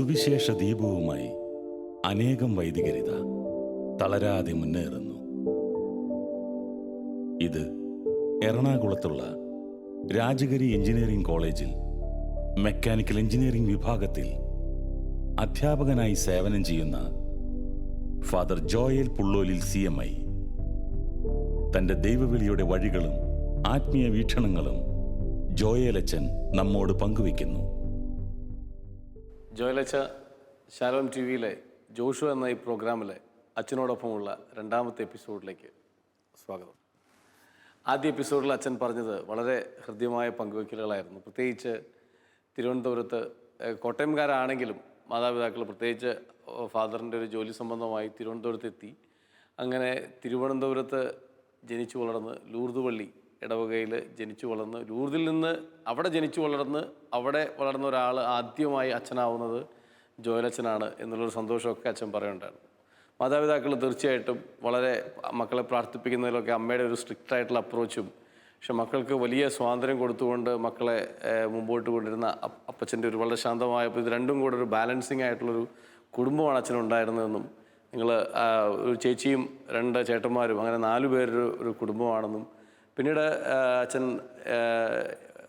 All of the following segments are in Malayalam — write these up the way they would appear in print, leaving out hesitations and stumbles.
സുവിശേഷ ദീപവുമായി അനേകം വൈദികരിത തളരാതെ മുന്നേറുന്നു. ഇത് എറണാകുളത്തുള്ള രാജഗിരി എഞ്ചിനീയറിംഗ് കോളേജിൽ മെക്കാനിക്കൽ എഞ്ചിനീയറിംഗ് വിഭാഗത്തിൽ അധ്യാപകനായി സേവനം ചെയ്യുന്ന ഫാദർ ജോയൽ പുള്ളോലിൽ CMI തൻ്റെ ദൈവവിളിയുടെ വഴികളും ആത്മീയ വീക്ഷണങ്ങളും ജോയലച്ചൻ നമ്മോട് പങ്കുവയ്ക്കുന്നു. ജോയലച്ച ശാലോം TV-യിലെ ജോഷു എന്ന ഈ പ്രോഗ്രാമിലെ അച്ഛനോടൊപ്പമുള്ള രണ്ടാമത്തെ എപ്പിസോഡിലേക്ക് സ്വാഗതം. ആദ്യ എപ്പിസോഡിൽ അച്ഛൻ പറഞ്ഞത് വളരെ ഹൃദ്യമായ പങ്കുവയ്ക്കലുകളായിരുന്നു. പ്രത്യേകിച്ച് തിരുവനന്തപുരത്ത് കോട്ടയംകാരാണെങ്കിലും മാതാപിതാക്കൾ പ്രത്യേകിച്ച് ഫാദറിൻ്റെ ഒരു ജോലി സംബന്ധമായി തിരുവനന്തപുരത്തെത്തി. അങ്ങനെ തിരുവനന്തപുരത്ത് ജനിച്ചു വളർന്ന് ലൂർദ് പള്ളി ഇടവകയിൽ ജനിച്ചു വളർന്ന് ലൂർദിൽ നിന്ന് അവിടെ ജനിച്ചു വളർന്ന് അവിടെ വളർന്ന ഒരാൾ ആദ്യമായി അച്ഛനാവുന്നത് ജോയലച്ചനാണ് എന്നുള്ളൊരു സന്തോഷമൊക്കെ അച്ഛൻ പറയുന്നുണ്ടായിരുന്നു. മാതാപിതാക്കൾ തീർച്ചയായിട്ടും വളരെ മക്കളെ പ്രാർത്ഥിപ്പിക്കുന്നതിലൊക്കെ അമ്മയുടെ ഒരു സ്ട്രിക്റ്റ് ആയിട്ടുള്ള അപ്രോച്ചും, പക്ഷെ മക്കൾക്ക് വലിയ സ്വാതന്ത്ര്യം കൊടുത്തുകൊണ്ട് മക്കളെ മുമ്പോട്ട് കൊണ്ടിരുന്ന അപ്പച്ചൻ്റെ ഒരു വളരെ ശാന്തമായപ്പോൾ ഇത് രണ്ടും കൂടെ ഒരു ബാലൻസിങ് ആയിട്ടുള്ളൊരു കുടുംബമാണ് അച്ഛനുണ്ടായിരുന്നതെന്നും നിങ്ങൾ ഒരു ചേച്ചിയും 2 ചേട്ടന്മാരും അങ്ങനെ 4 പേരൊരു ഒരു കുടുംബമാണെന്നും പിന്നീട്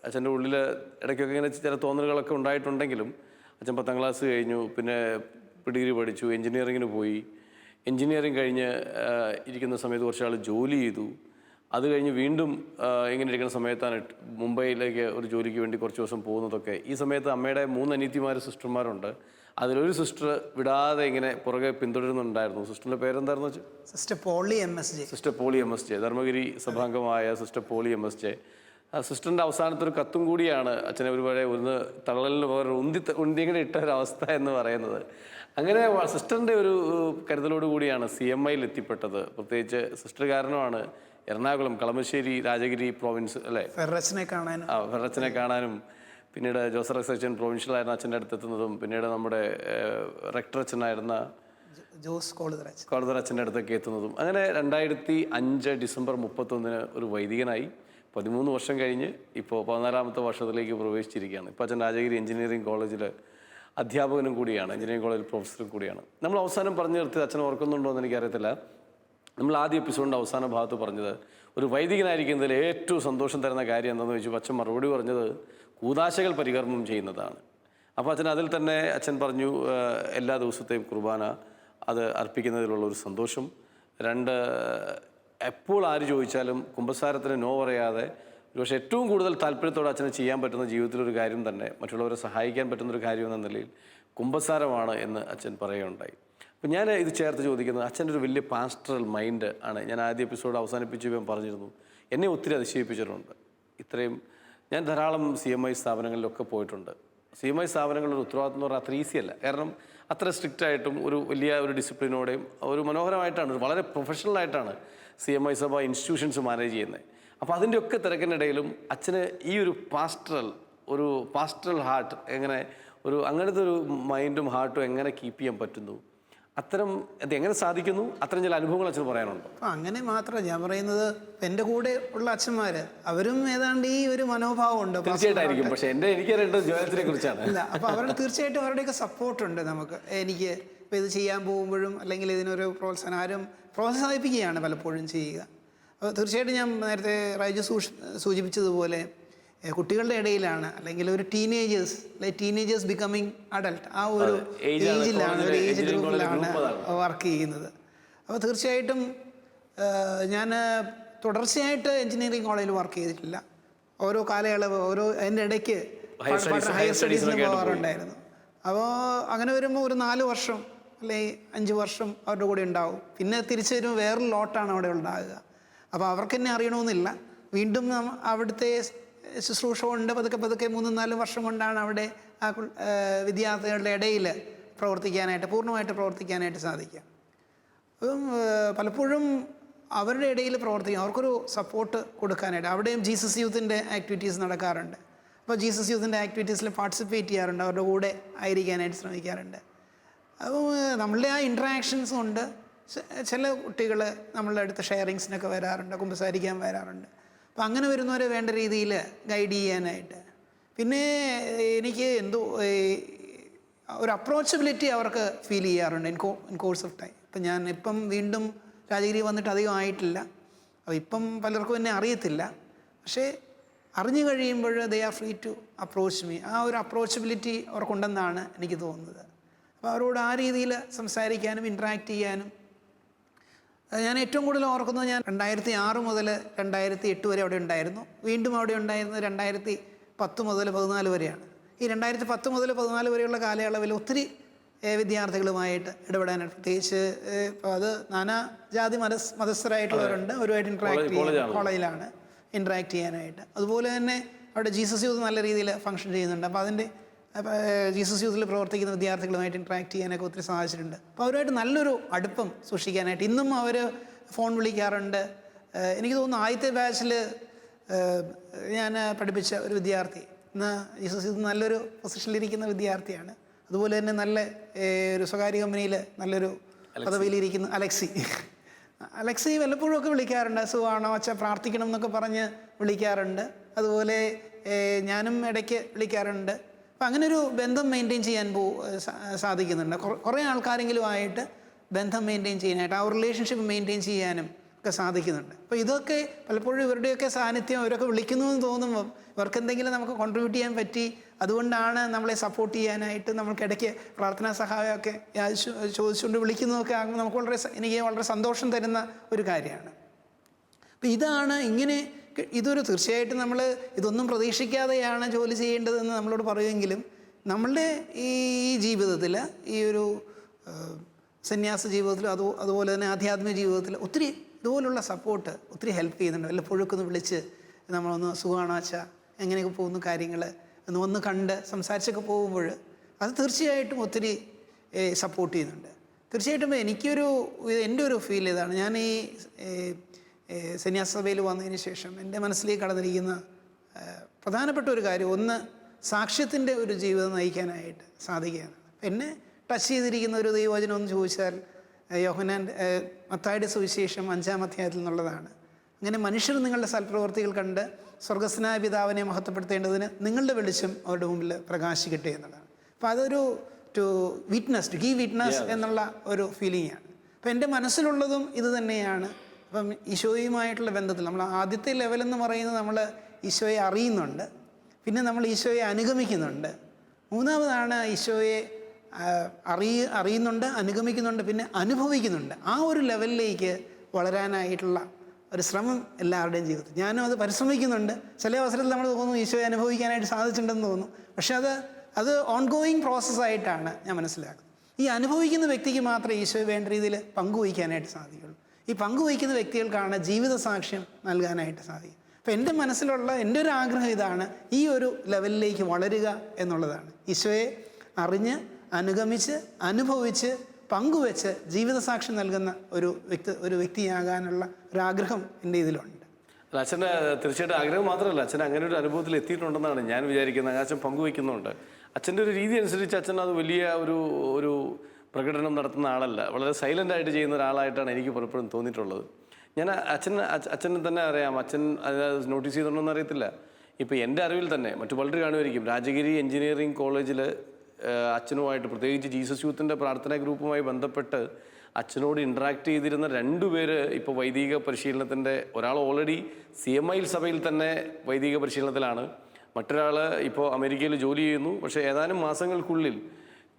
അച്ഛൻ്റെ ഉള്ളിൽ ഇടയ്ക്കൊക്കെ ഇങ്ങനെ ചില തോന്നലുകളൊക്കെ ഉണ്ടായിട്ടുണ്ടെങ്കിലും അച്ഛൻ 10ാം ക്ലാസ് കഴിഞ്ഞു, പിന്നെ ഡിഗ്രി പഠിച്ചു, എൻജിനീയറിങ്ങിന് പോയി. എൻജിനീയറിങ് കഴിഞ്ഞ് ഇരിക്കുന്ന സമയത്ത് കുറച്ചാൾ ജോലി ചെയ്തു. അത് കഴിഞ്ഞ് വീണ്ടും ഇങ്ങനെ ഇരിക്കുന്ന സമയത്താണ് മുംബൈയിലേക്ക് ഒരു ജോലിക്ക് വേണ്ടി കുറച്ച് ദിവസം പോകുന്നതൊക്കെ. ഈ സമയത്ത് അമ്മയുടെ 3 അനിയത്തിമാർ സിസ്റ്റർമാരുണ്ട്. അതിലൊരു സിസ്റ്റർ വിടാതെ ഇങ്ങനെ പുറകെ പിന്തുടരുന്നുണ്ടായിരുന്നു. സിസ്റ്ററിൻ്റെ പേരെന്തായിരുന്നു വെച്ചാൽ സിസ്റ്റർ പോളി MSJ, ധർമ്മഗിരി സഭാംഗമായ സിസ്റ്റർ പോളി MSJ. സിസ്റ്ററിൻ്റെ അവസാനത്തെ ഒരു കത്തും കൂടിയാണ് അച്ഛനെ ഒരുപാട് ഒന്ന് തള്ളലിന് പകരം ഉന്തിങ്ങനെ ഇട്ട ഒരവസ്ഥ എന്ന് പറയുന്നത്. അങ്ങനെ സിസ്റ്ററിൻ്റെ ഒരു കരുതലോട് കൂടിയാണ് CMI എത്തിപ്പെട്ടത്. പ്രത്യേകിച്ച് സിസ്റ്റർ കാരണമാണ് എറണാകുളം കളമശ്ശേരി രാജഗിരി പ്രോവിൻസ് അല്ലേ ഫെറച്ചനെ കാണാനും പിന്നീട് ജോസഫ് അച്ഛൻ പ്രൊവിൻഷ്യലായിരുന്ന അച്ഛൻ്റെ അടുത്തെത്തുന്നതും പിന്നീട് നമ്മുടെ റെക്ടർ അച്ഛനായിരുന്ന കോളതർ അച്ഛൻ്റെ അടുത്തേക്ക് എത്തുന്നതും. അങ്ങനെ 2005 ഡിസംബർ 31 ഒരു വൈദികനായി 13 വർഷം കഴിഞ്ഞ് ഇപ്പോൾ 14ാമത്തെ വർഷത്തിലേക്ക് പ്രവേശിച്ചിരിക്കുകയാണ്. ഇപ്പോൾ അച്ഛൻ രാജഗിരി എഞ്ചിനീയറിംഗ് കോളേജിൽ അധ്യാപകനും കൂടിയാണ്, എഞ്ചിനീയറിംഗ് കോളേജിൽ പ്രൊഫസറും കൂടിയാണ്. നമ്മൾ അവസാനം പറഞ്ഞു നിർത്തിയത് അച്ഛൻ ഓർക്കുന്നുണ്ടോ എന്ന് എനിക്കറിയത്തില്ല. നമ്മൾ ആദ്യ എപ്പിസോഡിൻ്റെ അവസാന ഭാഗത്ത് പറഞ്ഞത് ഒരു വൈദികനായിരിക്കുന്നതിൽ ഏറ്റവും സന്തോഷം തരുന്ന കാര്യം എന്താണെന്ന് ചോദിച്ചു. അച്ഛൻ മറുപടി പറഞ്ഞത് കൂദാശകൾ പരികർമ്മം ചെയ്യുന്നതാണ്. അപ്പോൾ അച്ഛൻ അതിൽ തന്നെ അച്ഛൻ പറഞ്ഞു എല്ലാ ദിവസത്തെയും കുർബാന അത് അർപ്പിക്കുന്നതിലുള്ള ഒരു സന്തോഷം. 2 എപ്പോൾ ആര് ചോദിച്ചാലും കുമ്പസാരത്തിന് നോ പറയാതെ പക്ഷേ ഏറ്റവും കൂടുതൽ താല്പര്യത്തോടെ അച്ഛന് ചെയ്യാൻ പറ്റുന്ന ജീവിതത്തിലൊരു കാര്യം തന്നെ മറ്റുള്ളവരെ സഹായിക്കാൻ പറ്റുന്നൊരു കാര്യം എന്ന നിലയിൽ കുമ്പസാരമാണ് എന്ന് അച്ഛൻ പറയുകയുണ്ടായി. അപ്പോൾ ഞാൻ ഇത് ചേർത്ത് ചോദിക്കുന്നത് അച്ഛൻ്റെ ഒരു വലിയ പാസ്റ്ററൽ മൈൻഡ് ആണ്. ഞാൻ ആദ്യ എപ്പിസോഡ് അവസാനിപ്പിച്ചപ്പോൾ പറഞ്ഞിരുന്നു, എന്നെ ഒത്തിരി അതിശയിപ്പിച്ചിട്ടുണ്ട്. ഇത്രയും ഞാൻ ധാരാളം CMI സ്ഥാപനങ്ങളിലൊക്കെ പോയിട്ടുണ്ട്. CMI സ്ഥാപനങ്ങളുടെ ഉത്തരവാദിത്വം എന്ന് പറഞ്ഞാൽ അത്ര ഈസിയല്ല. കാരണം അത്ര സ്ട്രിക്റ്റായിട്ടും ഒരു വലിയ ഒരു ഡിസിപ്ലിനോടെയും ഒരു മനോഹരമായിട്ടാണ് വളരെ പ്രൊഫഷണലായിട്ടാണ് CMI സഭ ഇൻസ്റ്റിറ്റ്യൂഷൻസ് മാനേജ് ചെയ്യുന്നത്. അപ്പോൾ അതിൻ്റെയൊക്കെ തിരക്കിനിടയിലും അച്ഛന് ഈ ഒരു പാസ്റ്ററൽ ഹാർട്ട് എങ്ങനെ അങ്ങനത്തെ ഒരു മൈൻഡും ഹാർട്ടും എങ്ങനെ കീപ്പ് ചെയ്യാൻ പറ്റുന്നു, എങ്ങനെ സാധിക്കുന്നു, അത്തരം ചില അനുഭവങ്ങൾ അച്ഛന് പറയാനുണ്ടോ? അങ്ങനെ മാത്രമല്ല ഞാൻ പറയുന്നത്, എൻ്റെ കൂടെ ഉള്ള അച്ഛന്മാർ അവരും ഏതാണ്ട് ഈ ഒരു മനോഭാവം ഉണ്ട്. തീർച്ചയായിട്ടും. പക്ഷേ എനിക്കറിയേണ്ടത് ജോയലത്തിനെ കുറിച്ചാണ്. അല്ല, അപ്പോൾ അവരുടെ തീർച്ചയായിട്ടും അവരുടെയൊക്കെ സപ്പോർട്ടുണ്ട് നമുക്ക്. എനിക്ക് ഇപ്പോൾ ഇത് ചെയ്യാൻ പോകുമ്പോഴും അല്ലെങ്കിൽ ഇതിനൊരു പ്രോത്സാഹിപ്പിക്കുകയാണ് പലപ്പോഴും ചെയ്യുക. അപ്പോൾ തീർച്ചയായിട്ടും ഞാൻ നേരത്തെ റൈജു സൂചിപ്പിച്ചതുപോലെ കുട്ടികളുടെ ഇടയിലാണ് അല്ലെങ്കിൽ ഒരു ടീനേജേഴ്സ് ബിക്കമിങ് അഡൽട്ട് ആ ഒരു ഏജ് ഗ്രൂപ്പിലാണ് വർക്ക് ചെയ്യുന്നത്. അപ്പോൾ തീർച്ചയായിട്ടും ഞാൻ തുടർച്ചയായിട്ട് എഞ്ചിനീയറിംഗ് കോളേജിൽ വർക്ക് ചെയ്തിട്ടില്ല. ഓരോ കാലയളവ് അതിൻ്റെ ഇടയ്ക്ക് ഹയർ സ്റ്റഡീസിന് പോകാറുണ്ടായിരുന്നു. അപ്പോൾ അങ്ങനെ വരുമ്പോൾ ഒരു 4 വർഷം അല്ലെങ്കിൽ 5 വർഷം അവരുടെ കൂടെ ഉണ്ടാവും. പിന്നെ തിരിച്ചു വരുമ്പോൾ വേറൊരു ലോട്ടാണ് അവിടെ ഉണ്ടാകുക. അപ്പോൾ അവർക്ക് തന്നെ അറിയണമെന്നില്ല. വീണ്ടും അവിടുത്തെ ശുശ്രൂഷ കൊണ്ട് പതുക്കെ 3-4 വർഷം കൊണ്ടാണ് അവിടെ ആ വിദ്യാർത്ഥികളുടെ ഇടയിൽ പൂർണ്ണമായിട്ട് പ്രവർത്തിക്കാനായിട്ട് സാധിക്കുക. അപ്പം പലപ്പോഴും അവരുടെ ഇടയിൽ പ്രവർത്തിക്കും, അവർക്കൊരു സപ്പോർട്ട് കൊടുക്കാനായിട്ട് അവിടെയും ജീസസ് യൂത്തിൻ്റെ ആക്ടിവിറ്റീസ് നടക്കാറുണ്ട്. അപ്പോൾ ജീസസ് യൂത്തിൻ്റെ ആക്ടിവിറ്റീസിൽ പാർട്ടിസിപ്പേറ്റ് ചെയ്യാറുണ്ട്, അവരുടെ കൂടെ ആയിരിക്കാനായിട്ട് ശ്രമിക്കാറുണ്ട്. അപ്പോൾ നമ്മളുടെ ആ ഇൻട്രാക്ഷൻസ് കൊണ്ട് ചില കുട്ടികൾ നമ്മളുടെ അടുത്ത് ഷെയറിങ്സിനൊക്കെ വരാറുണ്ട്, കുമ്പസാരിക്കാൻ വരാറുണ്ട്. അപ്പം അങ്ങനെ വരുന്നവരെ വേണ്ട രീതിയിൽ ഗൈഡ് ചെയ്യാനായിട്ട്. പിന്നെ എനിക്ക് ഒരു അപ്രോച്ചബിലിറ്റി അവർക്ക് ഫീൽ ചെയ്യാറുണ്ട് ഇൻ കോഴ്സ് ഓഫ് ടൈം. ഇപ്പം വീണ്ടും രാജഗിരി വന്നിട്ട് അധികം ആയിട്ടില്ല, അപ്പോൾ ഇപ്പം പലർക്കും എന്നെ അറിയത്തില്ല. പക്ഷേ അറിഞ്ഞു കഴിയുമ്പോൾ they are free to approach me. ആ ഒരു അപ്രോച്ചബിലിറ്റി അവർക്കുണ്ടെന്നാണ് എനിക്ക് തോന്നുന്നത്. അപ്പോൾ അവരോട് ആ രീതിയിൽ സംസാരിക്കാനും ഇൻട്രാക്ട് ചെയ്യാനും ഞാൻ ഏറ്റവും കൂടുതൽ ഓർക്കുന്നത്, ഞാൻ 2006 മുതൽ 2008 വരെ അവിടെ ഉണ്ടായിരുന്നു. വീണ്ടും അവിടെ ഉണ്ടായിരുന്നത് 2010 മുതൽ 2014 വരെയാണ്. ഈ 2010 മുതൽ 2014 വരെയുള്ള കാലയളവിൽ ഒത്തിരി വിദ്യാർത്ഥികളുമായിട്ട് ഇടപെടാനായിട്ട്, പ്രത്യേകിച്ച് ഇപ്പോൾ അത് നാനാജാതി മതസ്ഥരായിട്ടുള്ളവരുണ്ട്, അവരുമായിട്ട് ഇൻട്രാക്ട് ചെയ്യാൻ കോളേജിലാണ് ഇൻട്രാക്ട് ചെയ്യാനായിട്ട്. അതുപോലെ തന്നെ അവിടെ ജീസസ് യൂത്ത് നല്ല രീതിയിൽ ഫങ്ഷൻ ചെയ്യുന്നുണ്ട്. അപ്പോൾ അതിൻ്റെ ജീസസ് യൂത്തിൽ പ്രവർത്തിക്കുന്ന വിദ്യാർത്ഥികളുമായിട്ട് ഇൻട്രാക്ട് ചെയ്യാനൊക്കെ ഒത്തിരി സാധിച്ചിട്ടുണ്ട്. അപ്പോൾ അവരുമായിട്ട് നല്ലൊരു അടുപ്പം സൂക്ഷിക്കാനായിട്ട് ഇന്നും അവർ ഫോൺ വിളിക്കാറുണ്ട്. എനിക്ക് തോന്നുന്നു ആദ്യത്തെ ബാച്ചിൽ ഞാൻ പഠിപ്പിച്ച ഒരു വിദ്യാർത്ഥി ഇന്ന് ജീസസ് യൂത്ത് നല്ലൊരു പൊസിഷനിലിരിക്കുന്ന വിദ്യാർത്ഥിയാണ്. അതുപോലെ തന്നെ നല്ല ഒരു സ്വകാര്യ കമ്പനിയിൽ നല്ലൊരു പദവിയിലിരിക്കുന്ന അലക്സി വല്ലപ്പോഴും ഒക്കെ വിളിക്കാറുണ്ട്. സുഖമാണോ അച്ഛാ, പ്രാർത്ഥിക്കണം എന്നൊക്കെ പറഞ്ഞ് വിളിക്കാറുണ്ട്. അതുപോലെ ഞാനും ഇടയ്ക്ക് വിളിക്കാറുണ്ട്. അപ്പം അങ്ങനെ ഒരു ബന്ധം മെയിൻറ്റെയിൻ ചെയ്യാൻ സാധിക്കുന്നുണ്ട്. കുറേ ആൾക്കാരെങ്കിലും ആയിട്ട് ബന്ധം മെയിൻറ്റെയിൻ ചെയ്യാനായിട്ട്, ആ റിലേഷൻഷിപ്പ് മെയിൻറ്റെയിൻ ചെയ്യാനും ഒക്കെ സാധിക്കുന്നുണ്ട്. അപ്പോൾ ഇതൊക്കെ പലപ്പോഴും ഇവരുടെയൊക്കെ സാന്നിധ്യം, അവരൊക്കെ വിളിക്കുന്നു എന്ന് തോന്നുമ്പോൾ ഇവർക്ക് എന്തെങ്കിലും നമുക്ക് കോൺട്രിബ്യൂട്ട് ചെയ്യാൻ പറ്റി, അതുകൊണ്ടാണ് നമ്മളെ സപ്പോർട്ട് ചെയ്യാനായിട്ട് നമ്മൾക്കിടയ്ക്ക് പ്രാർത്ഥനാ സഹായമൊക്കെ ചോദിച്ചുകൊണ്ട് വിളിക്കുന്നതൊക്കെ നമുക്ക് എനിക്ക് വളരെ സന്തോഷം തരുന്ന ഒരു കാര്യമാണ്. അപ്പോൾ ഇതൊരു തീർച്ചയായിട്ടും നമ്മൾ ഇതൊന്നും പ്രതീക്ഷിക്കാതെയാണ് ജോലി ചെയ്യേണ്ടതെന്ന് നമ്മളോട് പറയുമെങ്കിലും നമ്മളുടെ ഈ ജീവിതത്തിൽ, ഈ ഒരു സന്യാസ ജീവിതത്തിലും അതുപോലെ തന്നെ ആധ്യാത്മിക ജീവിതത്തിൽ ഒത്തിരി ഇതുപോലുള്ള സപ്പോർട്ട് ഒത്തിരി ഹെൽപ്പ് ചെയ്യുന്നുണ്ട്. വല്ലപ്പോഴൊക്കെ വിളിച്ച് നമ്മളൊന്ന് സുഖമാണോ അച്ഛാ, എങ്ങനെയൊക്കെ പോകുന്നു കാര്യങ്ങൾ എന്ന് ഒന്ന് കണ്ട് സംസാരിച്ചൊക്കെ പോകുമ്പോൾ അത് തീർച്ചയായിട്ടും ഒത്തിരി സപ്പോർട്ട് ചെയ്യുന്നുണ്ട്. തീർച്ചയായിട്ടും എൻ്റെ ഒരു ഫീൽ ഇതാണ്. ഞാൻ ഈ സന്യാസ സഭയിൽ വന്നതിന് ശേഷം എൻ്റെ മനസ്സിലേക്ക് കടന്നിരിക്കുന്ന പ്രധാനപ്പെട്ട ഒരു കാര്യം, ഒന്ന് സാക്ഷ്യത്തിൻ്റെ ഒരു ജീവിതം നയിക്കാനായിട്ട് സാധിക്കുകയാണ്. എന്നെ ടച്ച് ചെയ്തിരിക്കുന്ന ഒരു ദൈവവചനം എന്ന് ചോദിച്ചാൽ മത്തായിയുടെ സുവിശേഷം 5-ാം അധ്യായത്തിൽ നിന്നുള്ളതാണ്. അങ്ങനെ മനുഷ്യർ നിങ്ങളുടെ സൽപ്രവർത്തികൾ കണ്ട് സ്വർഗസ്നായ പിതാവിനെ മഹത്വപ്പെടുത്തേണ്ടതിന് നിങ്ങളുടെ വെളിച്ചം അവരുടെ മുമ്പിൽ പ്രകാശിക്കട്ടെ എന്നുള്ളതാണ്. അപ്പോൾ അതൊരു ടു ഗീവ് വിറ്റ്നസ് എന്നുള്ള ഒരു ഫീലിംഗാണ്. അപ്പോൾ എൻ്റെ മനസ്സിലുള്ളതും ഇത് തന്നെയാണ്. അപ്പം ഈശോയുമായിട്ടുള്ള ബന്ധത്തിൽ നമ്മൾ ആദ്യത്തെ ലെവലെന്ന് പറയുന്നത് നമ്മൾ ഈശോയെ അറിയുന്നുണ്ട്, പിന്നെ നമ്മൾ ഈശോയെ അനുഗമിക്കുന്നുണ്ട്. മൂന്നാമതാണ് ഈശോയെ അറിയുന്നുണ്ട്, അനുഗമിക്കുന്നുണ്ട്, പിന്നെ അനുഭവിക്കുന്നുണ്ട്. ആ ഒരു ലെവലിലേക്ക് വളരാനായിട്ടുള്ള ഒരു ശ്രമം എല്ലാവരുടെയും ജീവിതത്തിൽ, ഞാനും അത് പരിശ്രമിക്കുന്നുണ്ട്. ചില അവസരത്തിൽ നമ്മൾ തോന്നുന്നു ഈശോയെ അനുഭവിക്കാനായിട്ട് സാധിച്ചിട്ടുണ്ടെന്ന് തോന്നുന്നു. പക്ഷെ അത് ഓൺഗോയിങ് പ്രോസസ്സായിട്ടാണ് ഞാൻ മനസ്സിലാക്കുന്നത്. ഈ അനുഭവിക്കുന്ന വ്യക്തിക്ക് മാത്രമേ ഈശോയെ വേണ്ട രീതിയിൽ പങ്കുവയ്ക്കാനായിട്ട് സാധിക്കുള്ളൂ. ഈ പങ്കുവയ്ക്കുന്ന വ്യക്തികൾക്കാണ് ജീവിത സാക്ഷ്യം നൽകാനായിട്ട് സാധിക്കും. അപ്പോൾ എൻ്റെ മനസ്സിലുള്ള എൻ്റെ ഒരു ആഗ്രഹം ഇതാണ്, ഈ ഒരു ലെവലിലേക്ക് വളരുക എന്നുള്ളതാണ്. ഈശോയെ അറിഞ്ഞ് അനുഗമിച്ച് അനുഭവിച്ച് പങ്കുവെച്ച് ജീവിതസാക്ഷ്യം നൽകുന്ന ഒരു വ്യക്തിയാകാനുള്ള ഒരാഗ്രഹം എൻ്റെ ഇതിലുണ്ട്. അല്ല, അച്ഛൻ്റെ തീർച്ചയായിട്ടും ആഗ്രഹം മാത്രമല്ല, അച്ഛൻ അങ്ങനെ ഒരു അനുഭവത്തിൽ എത്തിയിട്ടുണ്ടെന്നാണ് ഞാൻ വിചാരിക്കുന്നത്. അച്ഛൻ പങ്കുവയ്ക്കുന്നുണ്ട്. അച്ഛൻ്റെ ഒരു രീതി അനുസരിച്ച് അച്ഛൻ അത് വലിയ ഒരു പ്രകടനം നടത്തുന്ന ആളല്ല, വളരെ സൈലൻ്റായിട്ട് ചെയ്യുന്ന ഒരാളായിട്ടാണ് എനിക്ക് പലപ്പോഴും തോന്നിയിട്ടുള്ളത്. ഞാൻ അച്ഛനെ തന്നെ അറിയാം, അച്ഛൻ അത് നോട്ടീസ് ചെയ്തിട്ടുണ്ടെന്ന് അറിയത്തില്ല. ഇപ്പോൾ എൻ്റെ അറിവിൽ തന്നെ മറ്റു പലരും കാണുമായിരിക്കും, രാജഗിരി എഞ്ചിനീയറിംഗ് കോളേജിൽ അച്ഛനുമായിട്ട്, പ്രത്യേകിച്ച് ജീസസ് യൂത്തിൻ്റെ പ്രാർത്ഥനാ ഗ്രൂപ്പുമായി ബന്ധപ്പെട്ട് അച്ഛനോട് ഇൻട്രാക്ട് ചെയ്തിരുന്ന 2 പേര് ഇപ്പോൾ വൈദിക പരിശീലനത്തിൻ്റെ, ഒരാൾ ഓൾറെഡി CMI സഭയിൽ തന്നെ വൈദിക പരിശീലനത്തിലാണ്, മറ്റൊരാൾ ഇപ്പോൾ അമേരിക്കയിൽ ജോലി ചെയ്യുന്നു. പക്ഷേ ഏതാനും മാസങ്ങൾക്കുള്ളിൽ